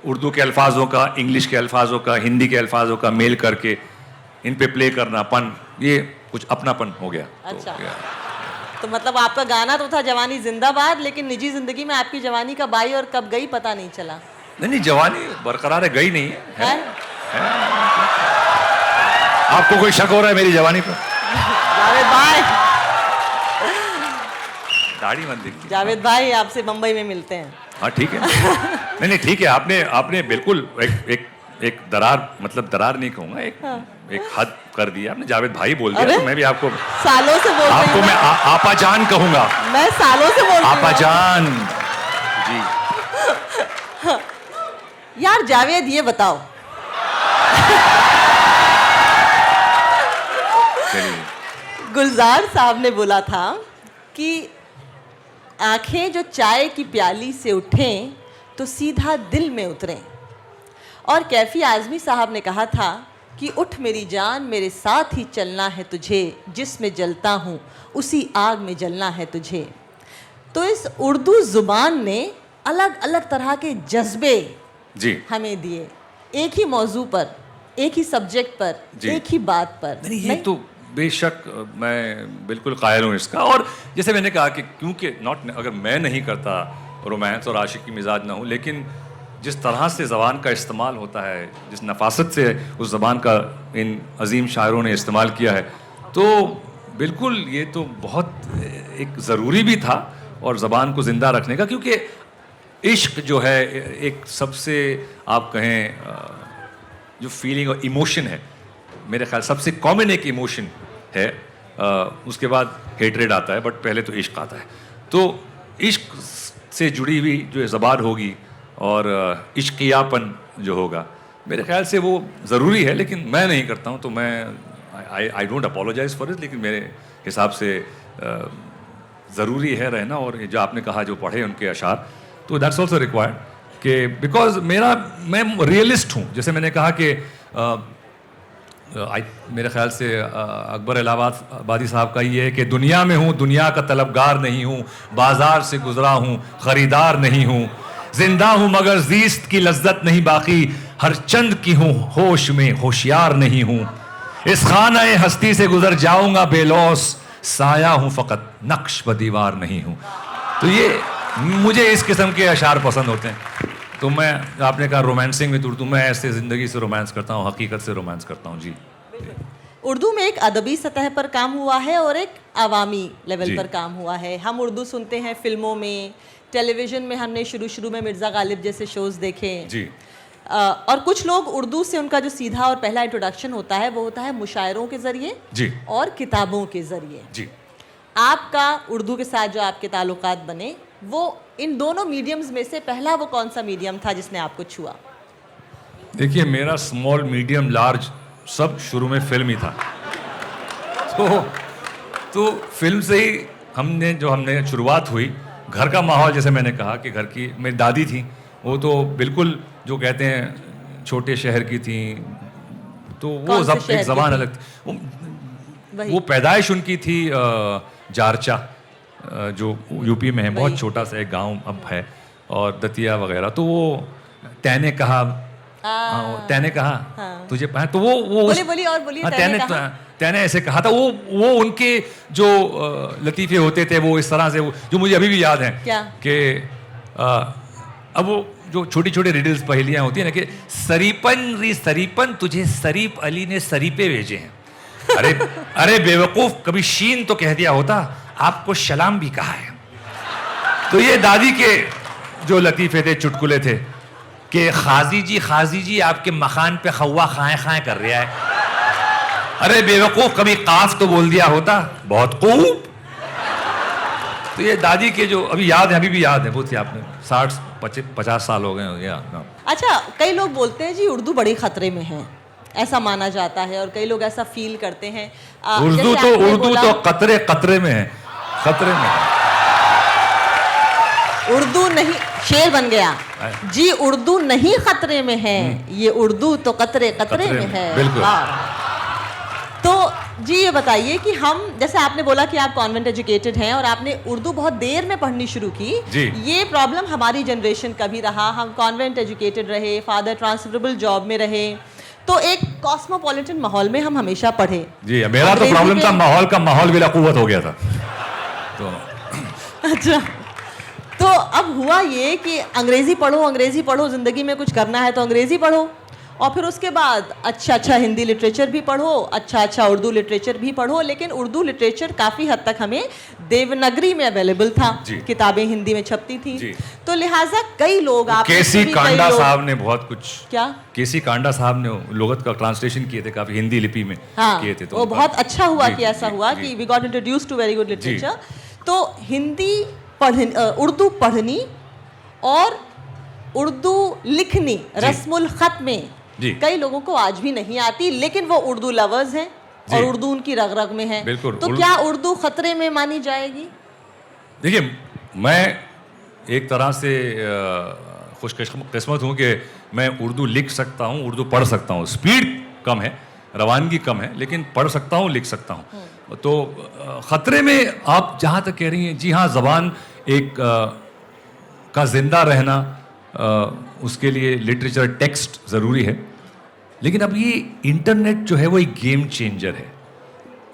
उर्दू के अल्फाजों का, इंग्लिश के अल्फाजों का, हिंदी के अल्फाजों का मेल करके इन पे प्ले करना, पन, ये कुछ अपनापन हो गया। अच्छा। तो मतलब आपका गाना तो था जवानी जिंदाबाद, लेकिन निजी जिंदगी में आपकी जवानी कब आई और कब गई पता नहीं चला। नहीं, जवानी बरकरार है, गई नहीं है, है? आपको कोई शक हो रहा है मेरी जवानी पर? जावेद भाई, दाढ़ी मत दिखती। जावेद भाई आपसे मुंबई में मिलते हैं। हाँ ठीक है। नहीं ठीक है, आपने बिल्कुल एक दरार, मतलब दरार नहीं कहूँगा, एक हद कर दिया आपने, जावेद भाई बोल दिया, तो मैं भी आपको सालों से बोल रही आपको हूँ मैं आपा जान कहूँगा। मैं सालों से बोल रही आपा हूँ जान जी। यार। जावेद ये बताओ, चलिए। गुलजार साहब ने बोला था कि आंखें जो चाय की प्याली से उठें तो सीधा दिल में उतरें, और कैफी आजमी साहब ने कहा था कि उठ मेरी जान, मेरे साथ ही चलना है तुझे, जिसमें जलता हूँ उसी आग में जलना है तुझे। तो इस उर्दू ज़ुबान ने अलग अलग तरह के जज्बे जी हमें दिए, एक ही मौजू पर, एक ही सब्जेक्ट पर, एक ही बात पर। नहीं, ये तो बेशक मैं बिल्कुल कायल हूँ इसका। और जैसे मैंने कहा कि क्योंकि अगर मैं नहीं करता रोमांस और आशिक की मिजाज ना हूँ, लेकिन जिस तरह से ज़बान का इस्तेमाल होता है, जिस नफासत से उस ज़बान का इन अजीम शायरों ने इस्तेमाल किया है, तो बिल्कुल ये तो बहुत एक ज़रूरी भी था और ज़बान को ज़िंदा रखने का, क्योंकि इश्क जो है एक सबसे, आप कहें जो फीलिंग और इमोशन है, मेरे ख्याल सबसे कॉमन एक इमोशन है। उसके बाद हेट्रेड आता है, बट पहले तो इश्क आता है। तो इश्क से जुड़ी हुई जो ज़बान होगी और इश्कियापन जो होगा, मेरे ख्याल से वो ज़रूरी है, लेकिन मैं नहीं करता हूँ, तो मैं I don't apologise for it, लेकिन मेरे हिसाब से ज़रूरी है रहना। और जो आपने कहा जो पढ़े उनके अशार, तो दैट्स ऑल्सो रिक्वायर्ड कि बिकॉज मैं रियलिस्ट हूँ। जैसे मैंने कहा कि मेरे ख्याल से अकबर इलाहाबादी साहब का ये है कि दुनिया में हूँ, दुनिया का तलबगार नहीं हूँ, बाजार से गुजरा हूँ, ख़रीदार नहीं हूँ, जिंदा हूँ मगर ज़ीस्त की लज्जत नहीं बाकी, हर चंद की हूँ होश में होशियार नहीं हूँ, इस खाना हस्ती से गुजर जाऊँगा बेलौस, साया हूँ फ़कत नक्श व दीवार नहीं हूँ। तो ये मुझे इस किस्म के अशार पसंद होते हैं। तो मैं, आपने कहा रोमांसिंग विद उर्दू, मैं ऐसे ज़िंदगी से रोमांस करता हूँ, हकीकत से रोमांस करता हूँ जी। उर्दू में एक अदबी सतह पर काम हुआ है और एक अवामी लेवल पर काम हुआ है। हम उर्दू सुनते हैं फिल्मों में, टेलीविज़न में हमने शुरू में मिर्ज़ा गालिब जैसे शोज़ देखे जी। और कुछ लोग उर्दू से उनका जो सीधा और पहला इंट्रोडक्शन होता है वो होता है मुशायरों के ज़रिए जी और किताबों के ज़रिए जी। आपका उर्दू के साथ जो आपके ताल्लुकात बने, वो इन दोनों मीडियम्स में से पहला वो कौन सा मीडियम था जिसने आपको छुआ? देखिए, मेरा स्मॉल, मीडियम, लार्ज सब शुरू में फिल्म ही था। तो फिल्म से ही हमने शुरुआत हुई। घर का माहौल, जैसे मैंने कहा कि घर की मेरी दादी थी, वो तो बिल्कुल जो कहते हैं छोटे शहर की थी, तो वो कौन से शहर एक की ज़बान थी? अलग थी। वही। वो पैदाइश उनकी थी जारचा, जो यूपी में है, वही। बहुत छोटा सा एक गांव अब है, और दतिया वगैरह। तो वो तैने कहा, हाँ, तैने कहा हाँ। तुझे तो वो बोलिए बोलिए और बोलिए। हाँ, तैने कहा। तैने ऐसे कहा था। वो उनके जो लतीफ़े होते थे वो इस तरह से, जो मुझे अभी भी याद हैं क्या? कि अब वो जो छोटी छोटी रिडल्स पहेलियां होती है ना, कि सरीपन तुझे सरीप अली ने सरीपे भेजे हैं। अरे अरे बेवकूफ, कभी शीन तो कह दिया होता, आपको सलाम भी कहा है। तो ये दादी के जो लतीफ़े थे, चुटकुले थे, कि खाजी जी आपके मकान पे खौवा खाएं खाएं कर रहा है। अरे बेवकूफ, कभी काफ तो बोल दिया होता, बहुत खूब। तो ये दादी के जो अभी याद है, अभी भी याद है, वो थी आपने 60-50 साल हो गए हो गया। अच्छा, कई लोग बोलते हैं जी उर्दू बड़ी खतरे में है, ऐसा माना जाता है, और कई लोग ऐसा फील करते हैं। उर्दू जैसे आपने बोला, तो कतरे में है, खतरे में है। उर्दू नहीं, शेर बन गया जी, उर्दू नहीं खतरे में है, ये उर्दू तो कतरे कतरे में है। बिल्कुल। वाह। तो जी ये बताइए कि हम, जैसे आपने बोला कि आप कॉन्वेंट एजुकेटेड हैं और आपने उर्दू बहुत देर में पढ़नी शुरू की। जी। ये प्रॉब्लम हमारी जनरेशन का भी रहा, हम कॉन्वेंट एजुकेटेड रहे, फादर ट्रांसफरेबल जॉब में रहे, तो एक कॉस्मोपॉलिटन माहौल में हम हमेशा पढ़े। जी, मेरा तो प्रॉब्लम था माहौल बिला कुव्वत हो गया था। तो अच्छा, तो अब हुआ ये कि अंग्रेज़ी पढ़ो, ज़िंदगी में कुछ करना है तो अंग्रेज़ी पढ़ो, और फिर उसके बाद अच्छा हिंदी लिटरेचर भी पढ़ो, अच्छा उर्दू लिटरेचर भी पढ़ो। लेकिन उर्दू लिटरेचर काफ़ी हद तक हमें देवनागरी में अवेलेबल था, किताबें हिंदी में छपती थी, तो लिहाजा कई लोग, आप केसी कांडा साहब ने बहुत कुछ, क्या केसी कांडा साहब ने लुगत का ट्रांसलेशन किए थे, काफ़ी हिंदी लिपि में किए थे। तो वो बहुत अच्छा हुआ कि ऐसा हुआ कि we got introduced to very good literature. तो हिंदी उर्दू पढ़नी और उर्दू लिखनी रस्मुल खत में कई लोगों को आज भी नहीं आती, लेकिन वो उर्दू लवर्स हैं और उर्दू उनकी रग रग में है। तो क्या उर्दू खतरे में मानी जाएगी? देखिए, मैं एक तरह से खुशकिस्मत हूँ कि मैं उर्दू लिख सकता हूँ, उर्दू पढ़ सकता हूँ। स्पीड कम है, रवानगी कम है, लेकिन पढ़ सकता हूँ, लिख सकता हूँ। तो ख़तरे में आप जहाँ तक कह रही हैं, जी हाँ, ज़बान एक का ज़िंदा रहना, उसके लिए लिटरेचर टेक्स्ट ज़रूरी है। लेकिन अब ये इंटरनेट जो है वो एक गेम चेंजर है।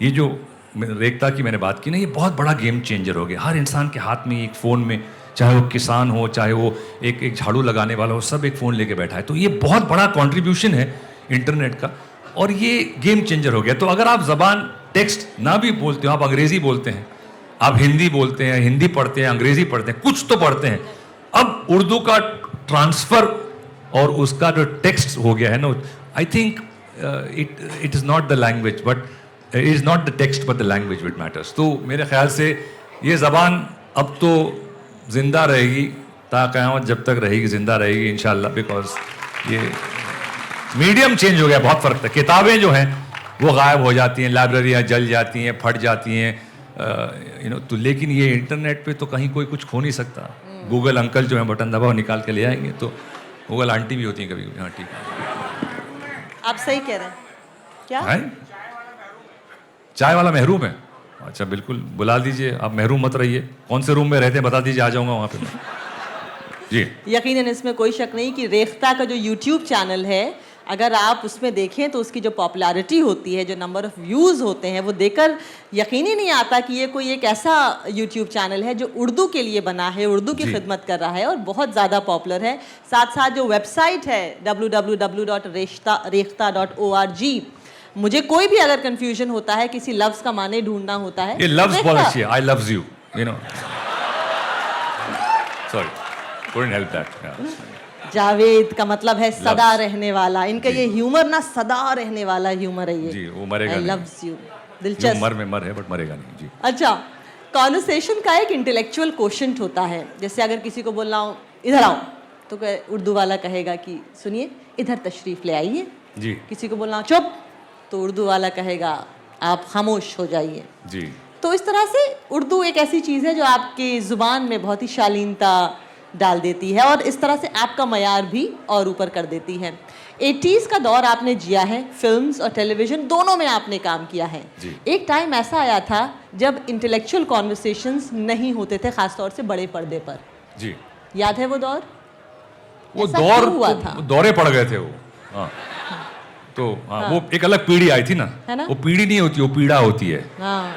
ये जो रेखता की मैंने बात की ना, ये बहुत बड़ा गेम चेंजर हो गया। हर इंसान के हाथ में एक फ़ोन में, चाहे वो किसान हो, चाहे वो एक झाड़ू लगाने वाला हो, सब एक फ़ोन लेके बैठा है। तो ये बहुत बड़ा कंट्रीब्यूशन है इंटरनेट का, और ये गेम चेंजर हो गया। तो अगर आप ज़बान टेक्स्ट ना भी बोलते हो, आप अंग्रेज़ी बोलते हैं, आप हिंदी बोलते हैं, हिंदी पढ़ते हैं, अंग्रेज़ी पढ़ते हैं, कुछ तो पढ़ते हैं, अब उर्दू का ट्रांसफ़र और उसका जो टेक्स्ट हो गया है ना, I think it is not the language but it is not the text but the language which matters. तो मेरे ख्याल से ये ज़बान अब तो ज़िंदा रहेगी, ता क़यामत जब तक रहेगी ज़िंदा रहेगी इंशाअल्लाह, बिकॉज ये मीडियम चेंज हो गया, बहुत फ़र्क था। किताबें जो हैं वो गायब हो जाती हैं, लाइब्रेरियाँ जल जाती हैं, फट जाती हैं, तो लेकिन ये इंटरनेट पे तो कहीं कोई कुछ खो नहीं सकता। गूगल अंकल जो है बटन दबाओ निकाल के ले आएंगे, तो गूगल आंटी भी होती हैं कभी कभी। हाँ, ठीक है, आप सही कह रहे हैं। क्या है? चाय वाला महरूम है? अच्छा, बिल्कुल बुला दीजिए, आप महरूम मत रहिए। कौन से रूम में रहते हैं बता दीजिए, आ जाऊंगा वहाँ पे मैं। जी, यकीनन इसमें कोई शक नहीं कि रेख्ता का जो यूट्यूब चैनल है, अगर आप उसमें देखें तो उसकी जो पॉपुलैरिटी होती है, जो नंबर ऑफ़ व्यूज़ होते हैं, वो देखकर यकीन ही नहीं आता कि ये कोई एक ऐसा यूट्यूब चैनल है जो उर्दू के लिए बना है, उर्दू की खिदमत कर रहा है और बहुत ज़्यादा पॉपुलर है। साथ साथ जो वेबसाइट है www.rekhta.org, मुझे कोई भी अगर कन्फ्यूजन होता है, किसी लफ्ज़ का माने ढूंढना होता है, ये लफ्ज़ बहुत अच्छी है, I loves you, sorry, couldn't help that, Javed का मतलब है सदा रहने वाला। इनका ये ह्यूमर ना सदा रहने वाला ह्यूमर है ये। जी, वो मरेगा नहीं। लव्स यू, दिलचस्प। मर है बट मरेगा नहीं। जी, अच्छा, कॉन्वर्सेशन का एक इंटेलेक्चुअल क्वोशंट होता है। जैसे अगर किसी को बोलना हो इधर आओ, तो उर्दू वाला कहेगा कि सुनिए इधर तशरीफ ले आइए। जी, किसी को बोलना चुप, तो उर्दू वाला कहेगा आप खामोश हो जाइए। जी, तो इस तरह से उर्दू एक ऐसी चीज़ है जो आपकी ज़ुबान में बहुत ही शालीनता, डाल देती है और इस तरह से आपका मयार भी और ऊपर कर देती है। 80s का दौर आपने जिया है, फिल्म्स और टेलीविजन दोनों में आपने काम किया है। एक टाइम ऐसा आया था जब इंटेलेक्चुअल कॉन्वर्सेशंस नहीं होते थे, खासतौर से बड़े पर्दे पर। जी, याद है वो दौर? वो ऐसा दौर क्यों हुआ तो था? दौरे पड़ गए थे वो। हाँ। तो हाँ, वो एक अलग पीढ़ी आई थी ना, है ना? वो पीढ़ी नहीं होती, वो पीड़ा होती है। हाँ,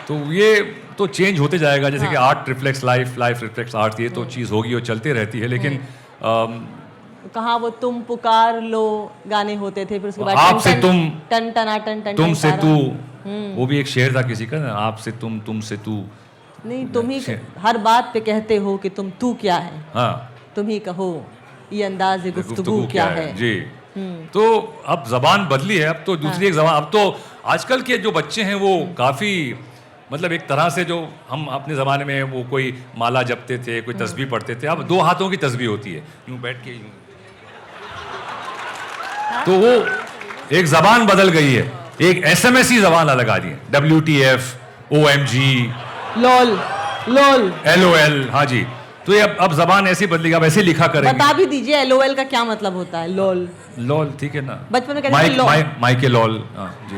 तो ये तो चेंज होते जाएगा, जैसे कि art reflects life, life reflects art, ये तो चीज़ होगी और चलते रहती है। लेकिन कहाँ वो तुम पुकार लो गाने होते थे, फिर उसके बाद आपसे तुम, टन टना टन टन तुमसे टन तू, तारा। वो भी एक शेर था किसी का ना, आपसे तुम, तुमसे तू। नहीं, तुम ही हर बात पे कहते हो कि तुम तू क्या है, हाँ, तुम ही कहो ये अंदाज गुफ्तगू क्या है। जी। तो अब जबान बदली है, अब तो दूसरी एक जबान। अब तो आजकल के जो बच्चे हैं वो काफी, मतलब एक तरह से जो हम अपने ज़माने में वो कोई माला जपते थे, कोई तस्बीह पढ़ते थे, अब 2 हाथों की तस्बीह होती है, यूं बैठ के यूं। तो वो एक जबान बदल गई है, एक SMS ही जबान अलग आ रही है, WTF, OMG, लोल लोल। LOL। हाँ जी, तो ये अब जबान ऐसी बदलेगी, अब ऐसे लिखा करेंगे। बता भी दीजिए LOL का क्या मतलब होता है? लोल, लॉल, ठीक है ना, बचपन में कहते थे लोल। माइके लॉल। हाँ जी।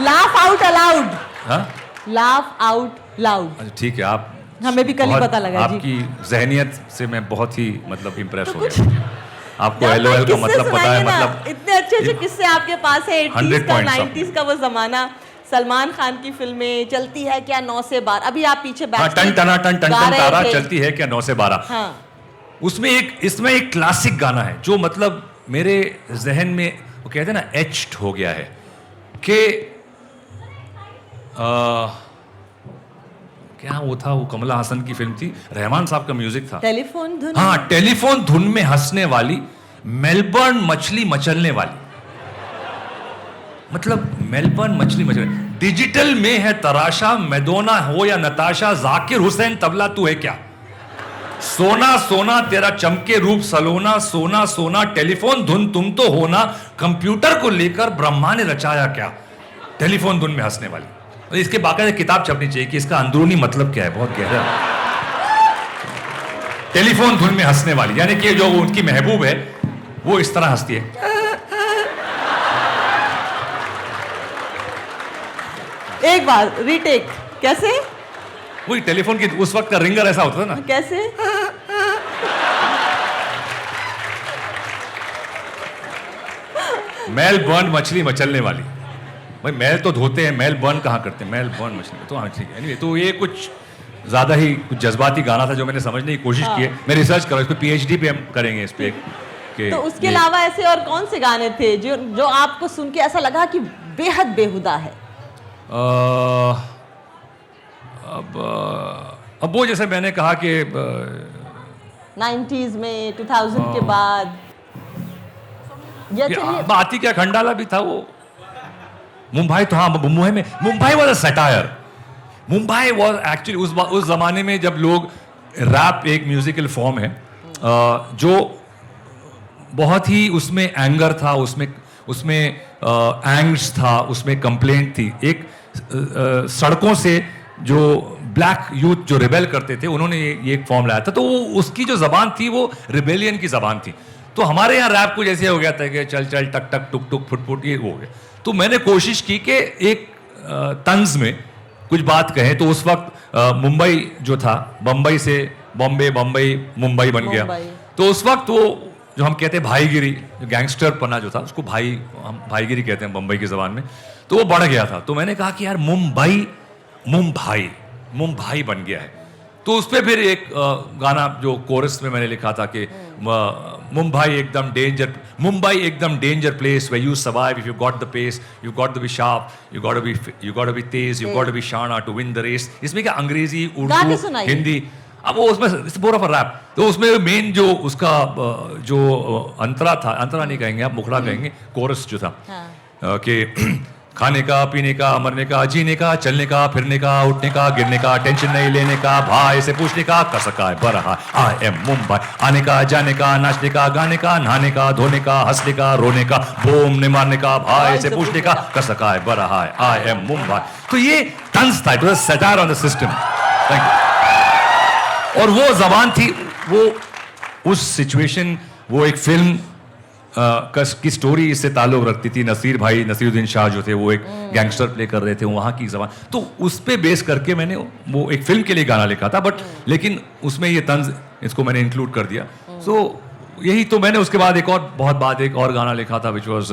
लाफ आउट अलाउड, हाँ, लाफ आउट लाउड। अच्छा ठीक है, आप, हमें भी कल ही बहुत- पता लगा जी। आपकी जहनियत से मैं बहुत ही मतलब इम्प्रेस हो कुछ- गया। आपको जब LOL का किस्से मतलब पता सुनाइए है, ना, मतलब इतने अच्छे अच्छे किस्से आपके पास है। 80s 100 का, points 90s का वो जमाना, सलमान खान की फिल्में चलती है क्या 9 से 12, अभी आप पीछे हाँ, बैठ टन टना टन टन टन तारा चलती है क्या 9 से 12। हाँ, उसमें इसमें एक क्लासिक गाना है जो मतलब मेरे जहन में, वो कहते हैं ना, एच्ड हो गया है कि क्या वो था, वो कमला हसन की फिल्म थी, रहमान साहब का म्यूजिक था। टेलीफोन धुन। हाँ, टेलीफोन धुन में हंसने वाली, मेलबर्न मछली मचलने वाली। मतलब मेलबर्न मछली मचलने, डिजिटल में है तराशा, मैडोना हो या नताशा, जाकिर हुसैन तबला तू है क्या, सोना सोना तेरा चमके रूप सलोना, सोना सोना टेलीफोन धुन तुम तो होना, कंप्यूटर को लेकर ब्रह्मा ने रचाया क्या। टेलीफोन धुन में हंसने वाली, तो इसके बाकायदा किताब छपनी चाहिए कि इसका अंदरूनी मतलब क्या है, बहुत गहरा। टेलीफोन धुन में हंसने वाली, यानी कि जो उनकी महबूब है वो इस तरह हंसती है। एक बार रीटेक, कैसे वही टेलीफोन की उस वक्त का रिंगर ऐसा होता था ना, कैसे? मैल बर्न मछली मचलने वाली। भाई मैल तो धोते हैं, मैल बर्न कहाँ करते हैं, मैल बर्न मछली। तो हाँ ठीक है, anyway, तो ये कुछ ज्यादा ही कुछ जज्बाती गाना था जो मैंने समझने की कोशिश की है। मैं रिसर्च कर रहा हूँ, इस पे PhD पे हम करेंगे इस पे कि तो उसके अलावा ऐसे और कौन से गाने थे जो जो आपको सुन के ऐसा लगा कि बेहद बेहुदा है? अब वो जैसे मैंने कहा कि 90s में, 2000 के बाद, या चलिए बाती क्या खंडाला भी था वो, मुंबई। तो हाँ, Mumbai was a satire. Mumbai was actually उस जमाने में जब लोग, रैप एक म्यूजिकल फॉर्म है जो बहुत ही, उसमें एंगर था, उसमें एंग्स था, उसमें कंप्लेंट थी। एक सड़कों से जो ब्लैक यूथ जो रिबेल करते थे, उन्होंने ये एक फॉर्म लाया था। तो वो उसकी जो जबान थी वो रिबेलियन की जबान थी। तो हमारे यहाँ रैप कुछ ऐसे हो गया था कि चल चल टक टक टुक टुक फुट फुट, ये हो गया। तो मैंने कोशिश की कि एक तंज में कुछ बात कहें। तो उस वक्त मुंबई जो था, बम्बई से बॉम्बे, बम्बई मुंबई बन गया। तो उस वक्त वो जो हम कहते हैं भाईगिरी, जो गैंगस्टर पना जो था, उसको हम भाईगिरी कहते हैं बम्बई की जबान में, तो वो बढ़ गया था। तो मैंने कहा कि यार मुंबई बन गया है। तो उस पर फिर एक गाना जो कोरस में मैंने लिखा था कि मुंबई एकदम danger place where you survive if you got the pace, you got to be sharp, you got to be Tej, you got to be शाना to win the race। इसमें क्या अंग्रेजी, उर्दू, हिंदी, अब वो उसमें मोर ऑफ अ रैप। तो उसमें main जो उसका जो अंतरा नहीं कहेंगे आप, मुखड़ा कहेंगे, कोरस जो था कि खाने का, पीने का, मरने का, जीने का, चलने का, फिरने का, उठने का, गिरने का, टेंशन नहीं लेने का, भाई से पूछने का, कसका है बरहा, आई एम मुंबई, आने का, जाने का, नाचने का, गाने का, नहाने का, धोने का, हंसने का, रोने का, बोम ने मारने का, भाई से पूछने का, कसका है बरहा, आई एम मुंबई। तो ये तंज था, it was satire on the system. Thank you. और वो जबान थी, वो उस सिचुएशन, वो एक फिल्म की स्टोरी इससे ताल्लुक रखती थी। नसीरुद्दीन शाह जो थे वो एक गैंगस्टर प्ले कर रहे थे, वहाँ की जबान, तो उस पे बेस करके मैंने वो एक फिल्म के लिए गाना लिखा था, बट लेकिन उसमें ये तंज इसको मैंने इंक्लूड कर दिया। सो यही तो मैंने उसके बाद एक और गाना लिखा था विच वॉज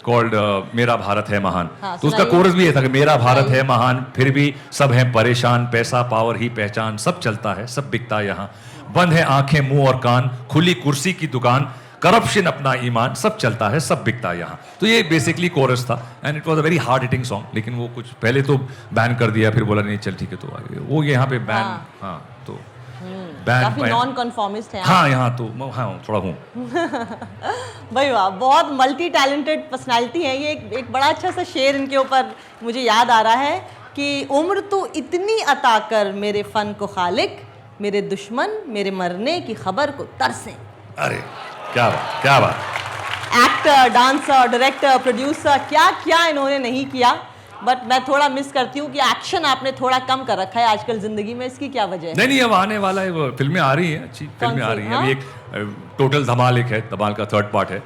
कॉल्ड मेरा भारत है महान। तो उसका कोरस भी ये था कि मेरा भारत है महान, फिर भी सब हैं परेशान, पैसा पावर ही पहचान, सब चलता है सब बिकता यहाँ, बंद है आंखें मुंह और कान, खुली कुर्सी की दुकान, करप्शन अपना ईमान, सब चलता है सब बिकता यहाँ। तो ये बेसिकली कोरस था and it was a very hard hitting song, लेकिन वो कुछ पहले तो बैन कर दिया, फिर बोला नहीं चल ठीक है तो आगे वो यहाँ पे बैन। हाँ तो बैन काफी नॉन कन्फॉर्मिस्ट है। हाँ यहाँ तो हाँ थोड़ा हूँ। भाई वाह, बहुत मल्टी टैलेंटेड पर्सनालिटी है ये। एक बड़ा अच्छा सा शेर इनके ऊपर मुझे याद आ रहा है कि उम्र तो इतनी अता कर मेरे फन को खालिक, मेरे दुश्मन मेरे मरने की खबर को तरसें। अरे क्या बात क्या बात। एक्टर, डांसर, डायरेक्टर, प्रोड्यूसर, क्या क्या इन्होंने नहीं किया। बट मैं थोड़ा मिस करती हूँ कि एक्शन आपने थोड़ा कम कर रखा है आजकल जिंदगी में, इसकी क्या वजह है? नहीं अब आने वाला है, वो फिल्में आ रही हैं, अच्छी फिल्में आ रही हैं। अभी एक टोटल धमाल एक है, धमाल का 3rd पार्ट है।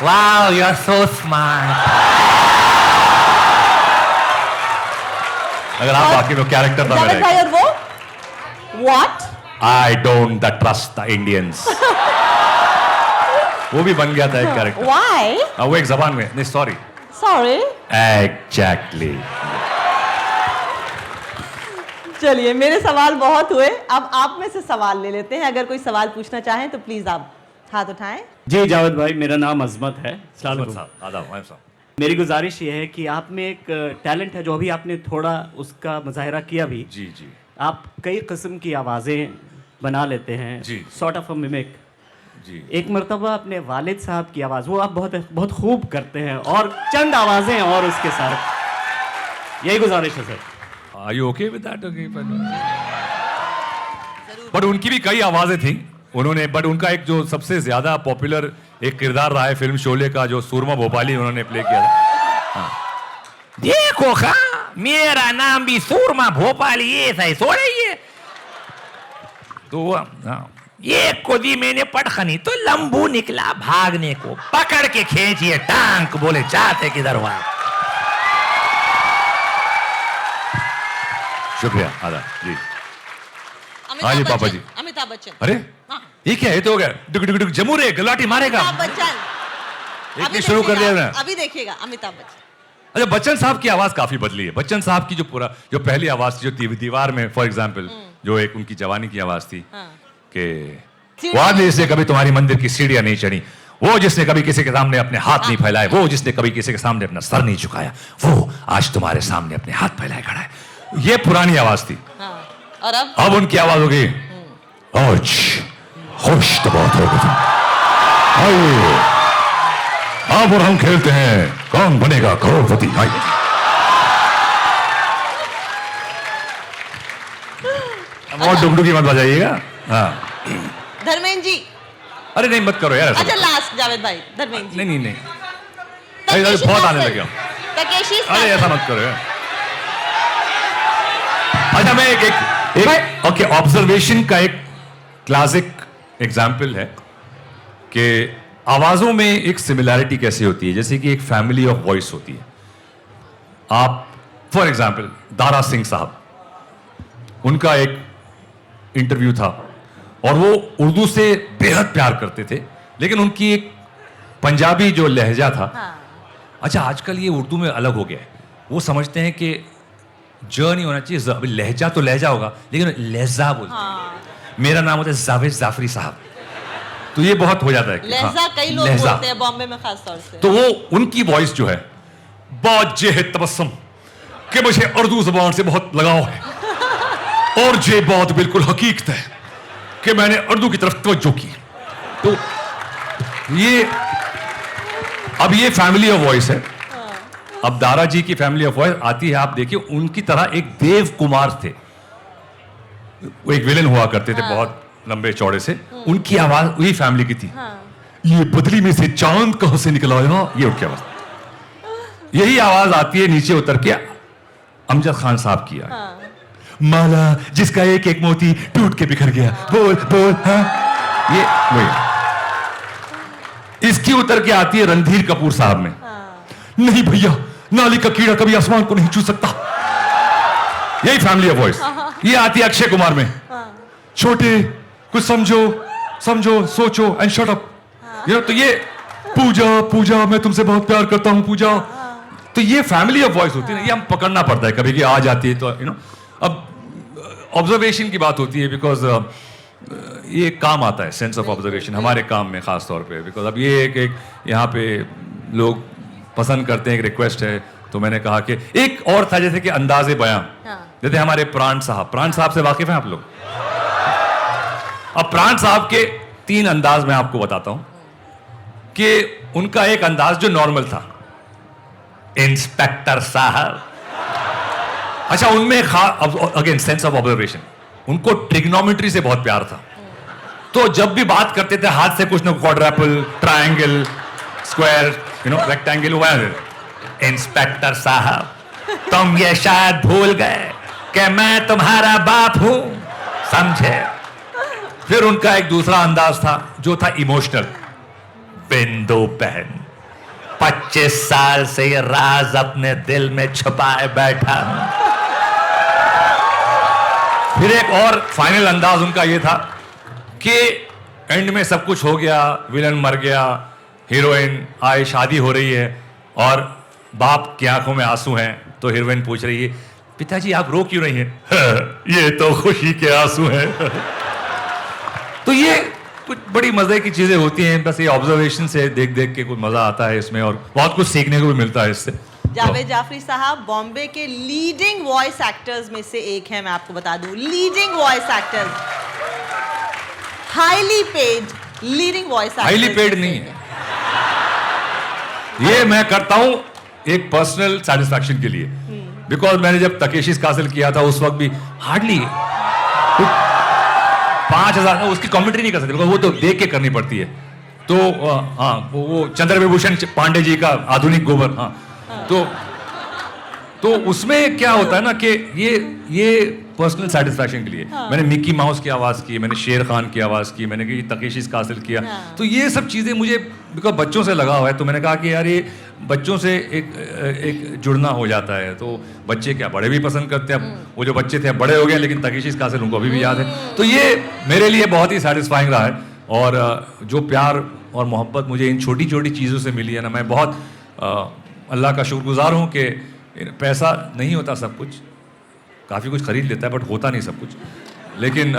Wow, you're so smart. अगर आप बाकी में कैरेक्टर था जावेद भाई, और वो what I don't trust the Indians, वो भी बन गया था एक कैरेक्टर। व्हाई? वो एक जबान में, नहीं सॉरी एग्जैक्टली। चलिए, मेरे सवाल बहुत हुए, अब आप में से सवाल ले लेते हैं। अगर कोई सवाल पूछना चाहें तो प्लीज आप हाथ उठाएं। जी जावेद भाई, मेरा नाम अजमत है। साहब मेरी गुजारिश ये है कि आप में एक टैलेंट है जो अभी आपने थोड़ा उसका मुजाहिरा किया भी। जी जी। आप कई किस्म की आवाज़ें बना लेते हैं, जी। Sort of a mimic. जी। एक मरतबा अपने वालिद साहब की आवाज़, वो आप बहुत बहुत खूब करते हैं, और चंद आवाज़ें और उसके साथ, यही गुजारिश है sir. Are you okay with that? Okay, but उनकी भी कई आवाजें थी उन्होंने, बट उनका एक जो सबसे ज्यादा पॉपुलर एक किरदार रहा है फिल्म शोले का, जो सूरमा भोपाली उन्होंने प्ले किया था। हाँ। देखो खा, मेरा नाम भी सूरमा भोपाली, ये सही सो रही है। तो हाँ, एक को दी मैंने पटखनी तो लंबू निकला भागने को, पकड़ के खींचिए टांग, बोले चाहते किधर हुआ। शुक्रिया आदा जी। हाँ जी पापा जी। अमिताभ बच्चन। अरे ये क्या है, तो हो गया डुक डुक डुक जमूरे गलाटी मारेगा। अमिताभ बच्चन एक शुरू कर दिया ना। अभी देखिएगा अमिताभ बच्चन। अच्छा, बच्चन साहब की आवाज काफी बदली है। बच्चन साहब की जो पहली आवाज थी, जो दीवार में फॉर एग्जाम्पल, जो एक उनकी जवानी की आवाज थी कि वो आदमी जिसने कभी तुम्हारी मंदिर की सीढ़ियां नहीं चढ़ी, वो जिसने कभी किसी के सामने अपने हाथ नहीं फैलाए, वो जिसने कभी किसी के सामने अपना सर नहीं झुकाया, वो आज तुम्हारे सामने अपने हाथ फैलाए खड़ा है। ये पुरानी आवाज थी। और अब उनकी आवाज होगी, आज खुश तो बहुत हो गए, अब और हम खेलते हैं कौन बनेगा करोड़पति। और डुगडुगी मत बजाइएगा। हाँ धर्मेंद्र जी। अरे नहीं मत करो यार ऐसा। अच्छा लास्ट जावेद भाई, धर्मेंद्र जी। नहीं नहीं अरे बहुत आने लगे। तकेशी। अरे ऐसा मत करो यार। अच्छा मैं एक ओके ऑब्जर्वेशन का एक क्लासिक एग्जाम्पल है कि आवाजों में एक सिमिलैरिटी कैसे होती है, जैसे कि एक फैमिली ऑफ वॉइस होती है। आप फॉर एग्जाम्पल दारा सिंह साहब, उनका एक इंटरव्यू था और वो उर्दू से बेहद प्यार करते थे, लेकिन उनकी एक पंजाबी जो लहजा था, अच्छा आजकल ये उर्दू में अलग हो गया है। वो समझते हैं कि ज नहीं होना चाहिए, लहजा तो लहजा होगा, लेकिन लहजा बोलते हैं। मेरा नाम होता है जावेद जाफरी साहब, तो ये बहुत हो जाता है। लहजा कई लोग बोलते हैं बॉम्बे में खास तौर से। तो वो उनकी वॉइस जो है बहुत जे है तबस्सुम कि मुझे उर्दू जुबान से बहुत लगाव है, और ये बात बिल्कुल हकीकत है कि मैंने उर्दू की तरफ तवज्जो की। तो ये अब ये फैमिली ऑफ वॉइस है। अब दारा जी की फैमिली ऑफ वॉइस आती है, आप देखिए उनकी तरह एक देव कुमार थे, वो एक विलेन हुआ करते थे बहुत लंबे चौड़े से, उनकी आवाज वही फैमिली की थी। ये बदली में से चांद कहां से निकला आया, ये उनकी आवाज। यही आवाज आती है नीचे उतर के अमजद खान साहब की। माला जिसका एक एक मोती टूट के बिखर गया, बोल बोल हाँ, ये वही। इसकी उतर के आती है रणधीर कपूर साहब में, नहीं भैया नाली का कीड़ा कभी आसमान को नहीं छू सकता, यही फैमिली ऑफ वॉइस। ये आती है अक्षय कुमार में, छोटे कुछ समझो समझो सोचो एंड शट अप, तो ये पूजा पूजा मैं तुमसे बहुत प्यार करता हूं पूजा, तो ये फैमिली ऑफ वॉइस होती है ना, ये हम पकड़ना पड़ता है कभी कि आ जाती है तो अब ऑब्जर्वेशन की बात होती है, बिकॉज ये काम आता है सेंस ऑफ ऑब्जर्वेशन हमारे काम में खास तौर पे, बिकॉज अब ये एक यहाँ पे लोग पसंद करते हैं, एक रिक्वेस्ट है, तो मैंने कहा कि एक और था जैसे कि अंदाजे बयां, जैसे हमारे प्राण साहब से वाकिफ हैं आप लोग? अब प्राण साहब के 3 अंदाज मैं आपको बताता हूं कि उनका एक अंदाज जो नॉर्मल था, इंस्पेक्टर साहब, अच्छा उनमें अगेन सेंस ऑफ ऑब्जर्वेशन, उनको ट्रिग्नोमेट्री से बहुत प्यार था, तो जब भी बात करते थे हाथ से कुछ ना क्वाड्रैपल, ट्रायंगल, स्क्वायर, रेक्टेंगल, इंस्पेक्टर साहब तुम ये शायद भूल गए कि मैं तुम्हारा बाप हूं, समझे? फिर उनका एक दूसरा अंदाज था जो था इमोशनल, बिंदु बहन 25 साल से ये राज अपने दिल में छुपाए बैठा हूं। फिर एक और फाइनल अंदाज उनका ये था कि एंड में सब कुछ हो गया, विलन मर गया, हीरोइन आई, शादी हो रही है और बाप की आंखों में आंसू हैं, तो हीरोइन पूछ रही है पिताजी आप रो क्यों रही हैं? ये तो खुशी के आंसू हैं। तो ये कुछ बड़ी मजे की चीजें होती हैं, बस ये ऑब्जर्वेशन से देख देख के कुछ मजा आता है इसमें और बहुत कुछ सीखने को भी मिलता है इससे। जावेद जाफरी साहब बॉम्बे के लीडिंग वॉइस एक्टर्स में से एक है, मैं आपको बता दूं, leading voice actors, highly paid leading voice actors. Highly paid नहीं है ये, मैं करता हूं एक पर्सनल सेटिस्फैक्शन के लिए, बिकॉज मैंने जब तकेशिश कासिल किया था उस वक्त भी हार्डली 5,000 उसकी कमेंट्री नहीं कर सकते, बिकॉज वो तो देख के करनी पड़ती है, तो हाँ वो चंद्र विभूषण पांडे जी का आधुनिक गोबर, हाँ तो उसमें क्या होता है ना कि ये पर्सनल सेटिस्फैक्शन के लिए मैंने मिकी माउस की आवाज की, मैंने शेर खान की आवाज की, मैंने तकेशिश कासिल किया, तो ये सब चीजें मुझे बिकॉज बच्चों से लगा हुआ है, तो मैंने कहा कि यार ये बच्चों से एक जुड़ना हो जाता है, तो बच्चे क्या बड़े भी पसंद करते हैं, वो जो बच्चे थे बड़े हो गए लेकिन तकेशिश कासिल उनको अभी भी याद है, तो ये मेरे लिए बहुत ही सेटिस्फाइंग रहा है। और जो प्यार और मोहब्बत मुझे इन छोटी छोटी चीज़ों से मिली है ना, मैं बहुत अल्लाह का शुक्रगुजार हूँ कि पैसा नहीं होता सब कुछ, काफ़ी कुछ खरीद लेता है बट होता नहीं सब कुछ, लेकिन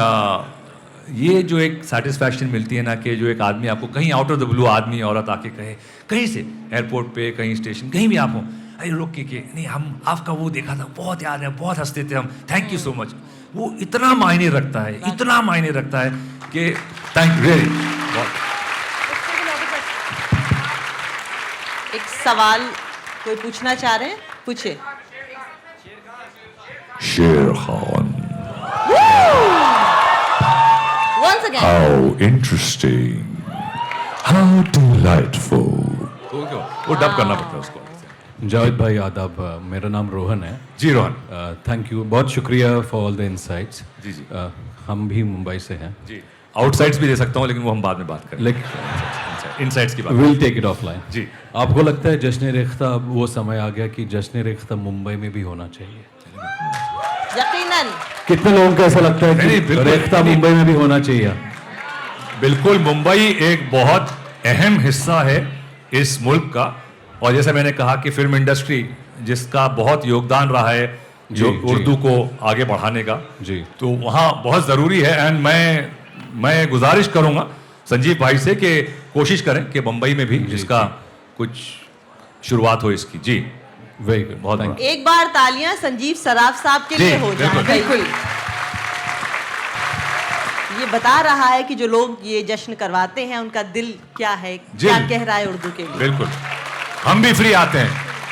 ये जो एक सेटिस्फैक्शन मिलती है ना कि जो एक आदमी आपको कहीं आउट ऑफ द ब्लू आदमी औरत आके कहे, कहीं से एयरपोर्ट पे, कहीं स्टेशन, कहीं भी आप हो, अरे रोक के नहीं हम आपका वो देखा था, बहुत याद है, बहुत हंसते थे हम, थैंक यू सो मच, वो इतना मायने रखता है, इतना मायने रखता है कि थैंक यू रियली। एक सवाल कोई पूछना चाह रहे हैं, पूछे। शेर Khan, Once again. how interesting, how delightful। वो डब करना पड़ता है उसको। जावेद भाई आदाब, मेरा नाम रोहन है। जी रोहन, थैंक यू, बहुत शुक्रिया फॉर ऑल द इनसाइट्स। जी जी हम भी मुंबई से हैं। जी, आउटसाइड्स भी दे सकता हूँ लेकिन वो हम बाद में बात करें, लेकिन इनसाइड्स की बात। Will take it offline. जी, आपको लगता है जश्न रेख्ता अब वो समय आ गया कि जश्न रेख्ता मुंबई में भी होना चाहिए? यकीनन। कितने लोगों को ऐसा लगता है नहीं, कि बिल्कुल रेख्ता नहीं। मुंबई में भी होना चाहिए? बिल्कुल, मुंबई एक बहुत अहम हिस्सा है इस मुल्क का, और जैसे मैंने कहा कि फिल्म इंडस्ट्री जिसका बहुत योगदान रहा है जो जी, उर्दू को आगे बढ़ाने का, जी, तो वहाँ बहुत ज़रूरी है। एंड मैं गुजारिश करूँगा संजीव भाई से कि कोशिश करें कि मुंबई में भी इसका कुछ शुरुआत हो इसकी। जी, वेरी गुड, बहुत थैंक एक बार तालियां संजीव सराफ साहब के जी, लिए हो जाए। बिल्कुल। ये बता रहा है कि जो लोग ये जश्न करवाते हैं उनका दिल क्या है, जी। क्या कह रहा है उर्दू के लिए। बिल्कुल, हम भी फ्री आते हैं,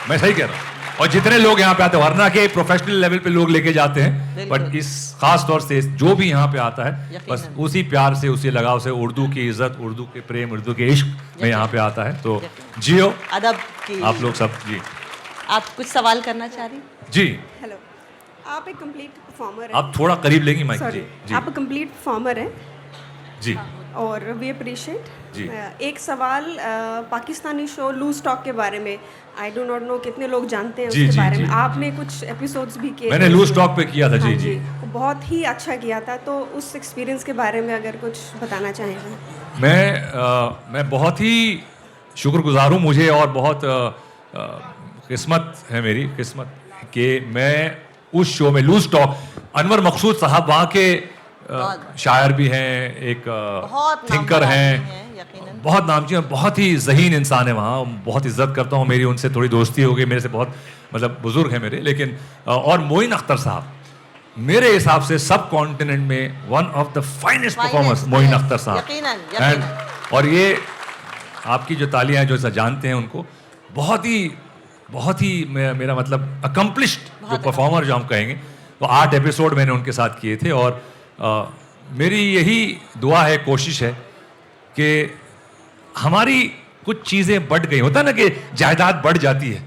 मैं सही कह रहा हूँ, और जितने लोग यहाँ पे आते हैं, वरना के प्रोफेशनल लेवल पे लोग लेके जाते हैं, बिल्कुल। बट इस खास तौर से जो भी यहाँ पे आता है यकीनन। बस उसी प्यार से, उसी लगाव से, उर्दू की इज्जत, उर्दू के प्रेम, उर्दू के इश्क में यहाँ पे आता है। तो जियो अदब की। आप लोग सब। जी आप कुछ सवाल करना चाह रही? जी, हेलो, आप एक कंप्लीट परफॉर्मर हैं। आप थोड़ा करीब लेंगी माइक। सॉरी, जी जी आप कंप्लीट परफॉर्मर हैं जी और वी अप्रिशिएट। जी। एक सवाल पाकिस्तानी शो लूज टॉक के बारे में, आई डू नॉट नो कितने लोग जानते हैं जी, उसके जी, बारे जी। में। आपने कुछ एपिसोड्स भी किए मैंने थे लूज उसमें। टॉक पे किया था। जी हाँ जी वो बहुत ही अच्छा किया था, तो उस एक्सपीरियंस के बारे में अगर कुछ बताना चाहेंगे। मैं बहुत ही शुक्रगुजार हूँ, मुझे और बहुत किस्मत है मेरी किस्मत कि मैं उस शो में लूज टॉक, अनवर मकसूद साहब वहाँ के शायर भी हैं, एक बहुत थिंकर नामवर हैं, आदमी हैं, यकीनन। बहुत नामची हैं, बहुत ही ज़हीन इंसान है वहाँ, बहुत इज्जत करता हूँ, मेरी उनसे थोड़ी दोस्ती हो गई, मेरे से बहुत मतलब बुजुर्ग है मेरे। लेकिन और मोइन अख्तर साहब मेरे हिसाब से सब कॉन्टिनेंट में one of the finest performers Moin Akhtar साहब। यकीनन, And यकीनन। और ये आपकी जो तालियां हैं जो जानते हैं उनको, बहुत ही मेरा मतलब अकम्पलिश्ड जो परफॉर्मर जो हम कहेंगे, वो 8 एपिसोड मैंने उनके साथ किए थे। और मेरी यही दुआ है, कोशिश है कि हमारी कुछ चीज़ें बढ़ गई, होता है ना कि जायदाद बढ़ जाती है,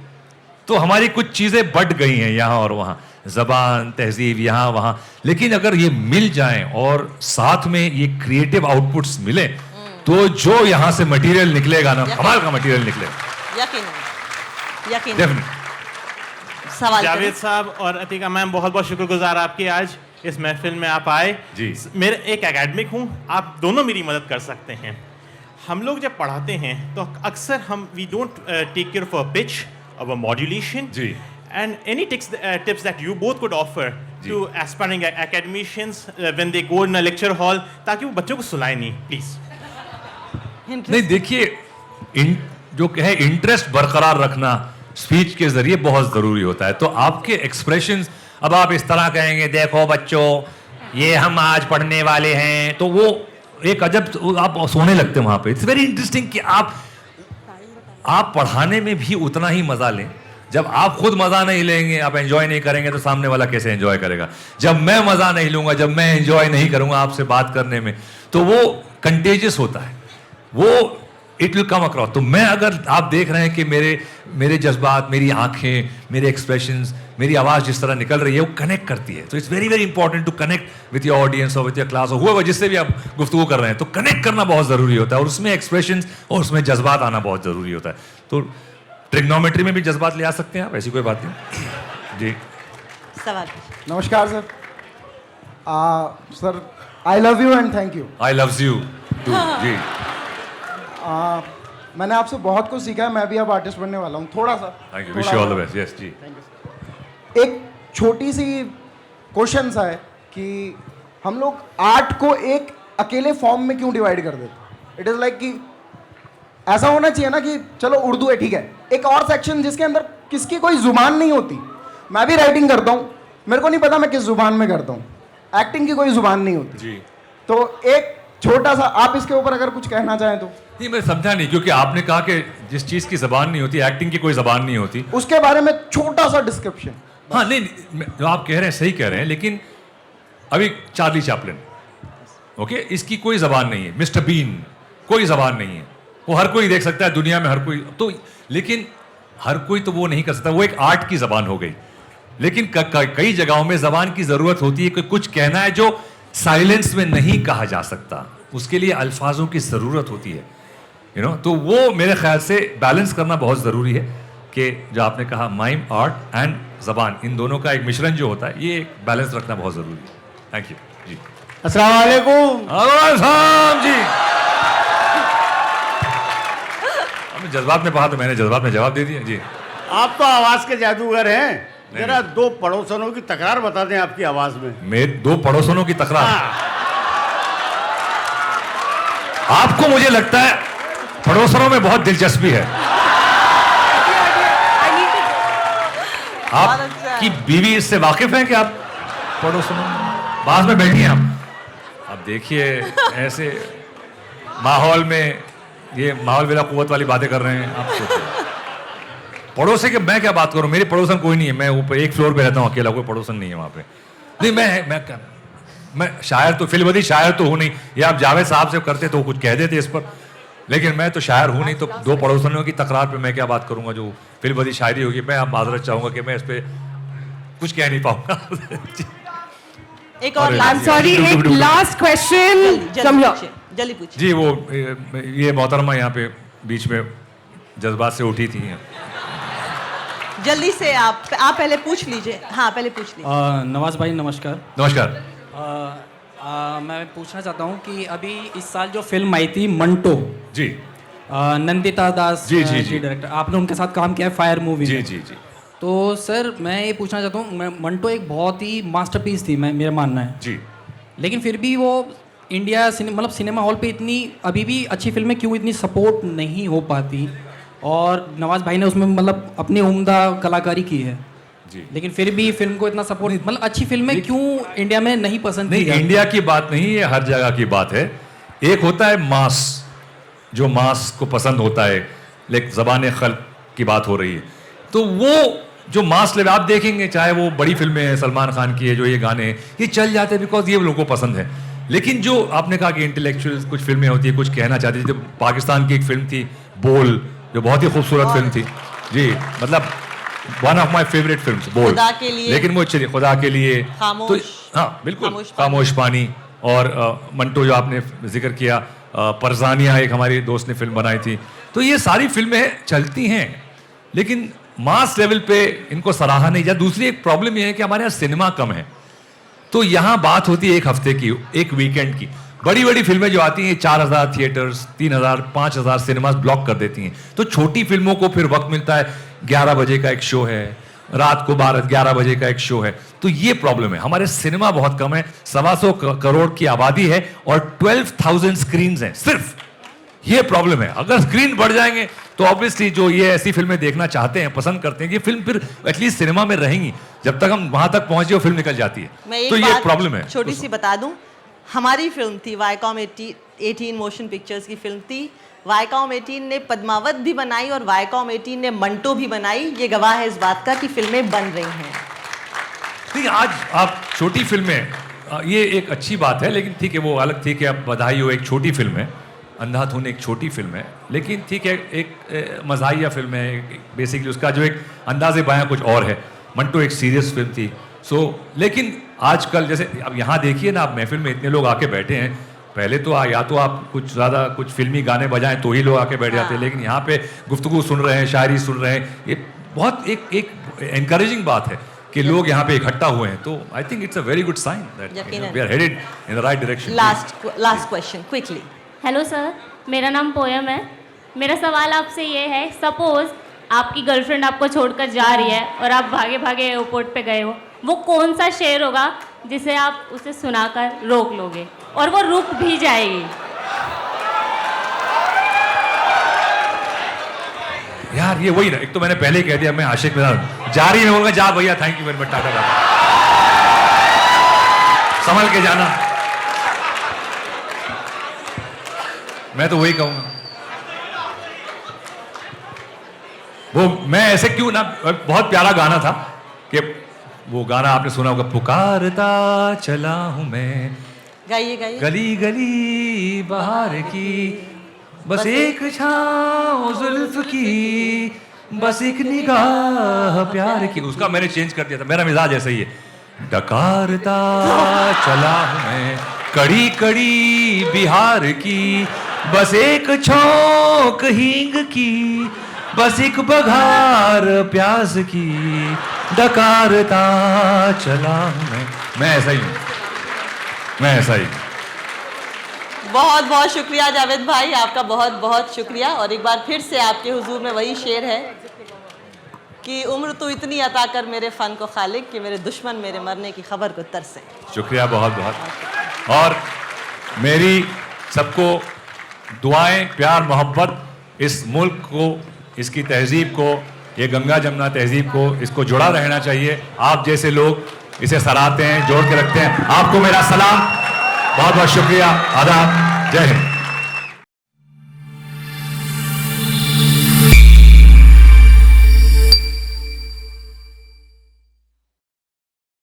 तो हमारी कुछ चीज़ें बढ़ गई हैं यहाँ और वहाँ, ज़बान तहजीब यहाँ वहाँ, लेकिन अगर ये मिल जाएं और साथ में ये क्रिएटिव आउटपुट्स मिले तो जो यहाँ से मटेरियल निकलेगा ना, कमाल का मटेरियल निकलेगा यकीनन, यकीनन। डेफिनेटली। सवाल जावेद करें। साहब और अतीका मैम, बहुत बहुत शुक्रगुजार आपके, आज इस महफिल में आप आए। जी। मेरे एक एकेडमिक हूँ, आप दोनों मेरी मदद कर सकते हैं। हम लोग जब पढ़ाते हैं तो अक्सर हम we don't take care of a pitch of a modulation. जी। And any tips that you both could offer जी। to aspiring academicians when they go in a lecture hall, ताकि वो बच्चों को सुनाए नहीं, प्लीज। नहीं देखिए, जो है इंटरेस्ट बरकरार रखना स्पीच के जरिए बहुत ज़रूरी होता है। तो आपके एक्सप्रेशंस, अब आप इस तरह कहेंगे, देखो बच्चों ये हम आज पढ़ने वाले हैं, तो वो एक अजब आप सोने लगते हैं वहाँ पे। इट्स वेरी इंटरेस्टिंग कि आप पढ़ाने में भी उतना ही मज़ा लें। जब आप खुद मज़ा नहीं लेंगे, आप एंजॉय नहीं करेंगे, तो सामने वाला कैसे एंजॉय करेगा। जब मैं मज़ा नहीं लूँगा, जब मैं एंजॉय नहीं करूँगा आपसे बात करने में, तो वो कंटेजियस होता है, वो इट विल कम अक्रॉस। तो मैं, अगर आप देख रहे हैं कि मेरे जज्बात, मेरी आंखें, मेरे एक्सप्रेशंस, मेरी आवाज़ जिस तरह निकल रही है वो कनेक्ट करती है। तो it's very very important to connect with your audience और विथ योर क्लास, और हुआ जिससे भी आप गुफ्तगू कर रहे हैं, तो कनेक्ट करना बहुत ज़रूरी होता है, और उसमें एक्सप्रेशंस और उसमें जज्बात आना बहुत ज़रूरी होता है। तो ट्रिग्नोमेट्री में भी जज्बात ले आ सकते हैं आप, ऐसी कोई बात नहीं। जी सवाल। नमस्कार sir. Sir I love you and thank you. I loves you too. जी मैंने आपसे बहुत कुछ सीखा है, मैं भी अब आर्टिस्ट बनने वाला हूँ थोड़ा सा। Thank you, wish you all the best. Yes जी। एक छोटी सी क्वेश्चन सा है कि हम लोग आर्ट को एक अकेले फॉर्म में क्यों डिवाइड कर देते। इट इज़ लाइक कि ऐसा होना चाहिए ना कि चलो उर्दू है ठीक है, एक और सेक्शन जिसके अंदर किसकी कोई जुबान नहीं होती। मैं भी राइटिंग करता हूँ, मेरे को नहीं पता मैं किस जुबान में करता हूँ, एक्टिंग की कोई जुबान नहीं होती जी। तो एक छोटा सा आप इसके ऊपर अगर कुछ कहना चाहें तो। नहीं, मैं समझा नहीं, क्योंकि आपने कहा कि जिस चीज़ की ज़बान नहीं होती, एक्टिंग की कोई ज़बान नहीं होती, उसके बारे में छोटा सा डिस्क्रिप्शन। हाँ नहीं, जो आप कह रहे हैं सही कह रहे हैं, लेकिन अभी चार्ली चैपलिन, ओके, इसकी कोई ज़बान नहीं है। मिस्टर बीन, कोई ज़बान नहीं है, वो हर कोई देख सकता है दुनिया में, हर कोई तो, लेकिन हर कोई तो वो नहीं कर सकता, वो एक आर्ट की ज़बान हो गई। लेकिन कई जगहों में ज़बान की ज़रूरत होती है कि कुछ कहना है जो साइलेंस में नहीं कहा जा सकता, उसके लिए अल्फाजों की ज़रूरत होती है, यू नो। तो वो मेरे ख्याल से बैलेंस करना बहुत ज़रूरी है कि जो आपने कहा माइम, आर्ट एंड ज़बान, इन दोनों का एक मिश्रण जो होता है, ये एक बैलेंस रखना बहुत ज़रूरी है। थैंक यू जी। अस्सलाम वालेकुम। अस्सलाम जी। आपने जज्बात में कहा तो मैंने जज्बात में जवाब दे दिया जी। आप तो आवाज के जादूगर हैं, जरा दो पड़ोसनों की तकरार बता दें आपकी आवाज में। मेरे दो पड़ोसनों की तकरार। आपको मुझे लगता है पड़ोसनों में बहुत दिलचस्पी है। आपकी बीवी इससे वाकिफ है कि आप पड़ोसनों पास में बैठी हैं आप। अब देखिए ऐसे माहौल में, ये माहौल बिला कुव्वत वाली बातें कर रहे हैं आप। सोचिए पड़ोसी के, मैं क्या बात करूं, मेरी पड़ोसन कोई नहीं है, मैं ऊपर एक फ्लोर पे रहता हूं अकेला, कोई पड़ोसन नहीं है वहां पे। नहीं, मैं शायर तो, फिल्मदी शायर तो हूं नहीं, ये आप जावेद साहब से करते तो कुछ कह देते इस पर, लेकिन मैं तो शायर हूं नहीं, तो दो पड़ोसनों की तकरार पे मैं क्या बात करूंगा। जो फिल्मदी शायरी होगी, मैं आप माजरत चाहूंगा कि मैं इस पर कुछ कह नहीं पाऊंगा। एक और अरे, लास्ट I'm sorry, एक लास्ट क्वेश्चन जल्दी पूछिए, जल्दी पूछिए। जी वो ये मोहतरमा यहाँ पे बीच में जज्बात से उठी थी। जल्दी से आप पहले पूछ लीजिए। हाँ पहले पूछ लीजिए। नवाज भाई नमस्कार। नमस्कार। मैं पूछना चाहता हूँ कि अभी इस साल जो फिल्म आई थी मंटो जी, नंदिता दास जी डायरेक्टर, आपने उनके साथ काम किया है फायर मूवी जी में। जी जी तो सर मैं ये पूछना चाहता हूँ, मंटो एक बहुत ही मास्टरपीस थी, मेरा मानना है जी। लेकिन फिर भी वो इंडिया मतलब सिनेमा हॉल पे इतनी अभी भी अच्छी फिल्में क्यों इतनी सपोर्ट नहीं हो पाती? और नवाज भाई ने उसमें मतलब अपनी उम्दा कलाकारी की है जी, लेकिन फिर भी फिल्म को इतना सपोर्ट मतलब अच्छी फिल्में क्यों इंडिया में नहीं पसंद की नहीं, जाती? इंडिया की बात नहीं, ये हर जगह की बात है। एक होता है मास, जो मास को पसंद होता है, लेकिन ज़बान खल्क की बात हो रही है, तो वो जो मास लेवल आप देखेंगे, चाहे वो बड़ी फिल्में हैं, सलमान खान की है, जो ये गाने हैं, ये चल जाते हैं बिकॉज ये लोगों को पसंद है। लेकिन जो आपने कहा कि इंटेलेक्चुअल कुछ फिल्में होती है, कुछ कहना चाहती थी, जब पाकिस्तान की एक फिल्म थी बोल, जो बहुत ही खूबसूरत फिल्म थी जी, मतलब one of my favourite film बोल, खुदा के लिए, लेकिन वो चलिए खुदा के लिए, खामोश, तो हाँ बिल्कुल खामोश पानी, और मंटो जो आपने जिक्र किया, परजानिया एक हमारी दोस्त ने फिल्म बनाई थी, तो ये सारी फिल्में चलती हैं लेकिन मास लेवल पे इनको सराहा नहीं जाता। दूसरी एक प्रॉब्लम ये है कि हमारे यहाँ सिनेमा कम है, तो यहाँ बात होती है एक हफ्ते की, एक वीकेंड की। बड़ी बड़ी फिल्में जो आती हैं 4000 थिएटर्स, 3000, 5000 सिनेमास ब्लॉक कर देती हैं, तो छोटी फिल्मों को फिर वक्त मिलता है, 11 बजे का एक शो है, रात को 11 बजे का एक शो है, तो ये प्रॉब्लम है। हमारे सिनेमा बहुत कम है, 125 करोड़ की आबादी है और 12,000 स्क्रीन हैं सिर्फ, ये प्रॉब्लम है। अगर स्क्रीन बढ़ जाएंगे तो ऑब्वियसली जो ये ऐसी फिल्में देखना चाहते हैं, पसंद करते हैं, ये फिल्म फिर एटलीस्ट सिनेमा में रहेंगी। जब तक हम वहां तक पहुंचे वो फिल्म निकल जाती है, तो ये प्रॉब्लम है। छोटी सी बता दूं, हमारी फिल्म थी वाईकॉम 18 मोशन पिक्चर्स की फिल्म थी। वाईकॉम 18 ने पद्मावत भी बनाई और वाईकॉम 18 ने मंटो भी बनाई। ये गवाह है इस बात का कि फिल्में बन रही हैं। नहीं, आज आप छोटी फिल्में, ये एक अच्छी बात है, लेकिन ठीक है वो अलग थी कि अब बधाई हो, एक छोटी फिल्म है, अंधाधुन एक छोटी फिल्म है, लेकिन ठीक है एक मज़ाहिया फिल्म है, बेसिकली उसका जो एक अंदाज़े बयां कुछ और है। मंटो एक सीरियस फिल्म थी। लेकिन आजकल जैसे अब यहाँ देखिए ना, आप महफिल में इतने लोग आके बैठे हैं, पहले तो या तो आप कुछ ज़्यादा कुछ फिल्मी गाने बजाएं तो ही लोग आके बैठ जाते हैं, लेकिन यहाँ पे गुफ्तगू सुन रहे हैं, शायरी सुन रहे हैं, ये बहुत एक एनकरेजिंग बात है कि लोग यहाँ पे इकट्ठा हुए हैं। तो I think it's a very good sign that we are headed in the right direction. Last question quickly. Hello sir, मेरा नाम पोयम है। मेरा सवाल आपसे ये है, सपोज आपकी गर्लफ्रेंड आपको छोड़कर जा रही है और आप भागे भागे एयरपोर्ट पे गए हो, वो कौन सा शेर होगा जिसे आप उसे सुनाकर रोक लोगे और वो रुक भी जाएगी? यार ये वही ना, एक तो मैंने पहले ही कह दिया मैं आशिक में जा रही हूँ, जा भैया, thank you very much, tata tata, संभल के जाना, मैं तो वही कहूंगा। वो मैं ऐसे क्यों ना, बहुत प्यारा गाना था कि वो गाना आपने सुना होगा, पुकारता चला हूं मैं, गाइए गाइए। गली गली बहार की, बस एक छाँव जुल्फ की, बस एक निगाह प्यार की। उसका मैंने चेंज कर दिया था, मेरा मिजाज ऐसा ही है, डकारता चला हूं मैं कड़ी कड़ी बिहार की, बस एक छौंक हींग की, बस एक बघार प्यास की, डकारता चला हूं मैं ऐसा ही हूं, मैं ऐसा ही। बहुत बहुत शुक्रिया जावेद भाई, आपका बहुत बहुत शुक्रिया। और एक बार फिर से आपके हुजूर में वही शेर है कि उम्र तो इतनी अता कर मेरे फ़न को खालिक कि मेरे दुश्मन मेरे मरने की खबर को तरसे। शुक्रिया बहुत बहुत। और मेरी सबको दुआएं, प्यार, मोहब्बत, इस मुल्क को, इसकी तहजीब को, ये गंगा जमुना तहजीब को, इसको जुड़ा रहना चाहिए। आप जैसे लोग इसे सराहते हैं, जोड़ के रखते हैं, आपको मेरा सलाम, बहुत बहुत शुक्रिया, आदाब, जय हिंद।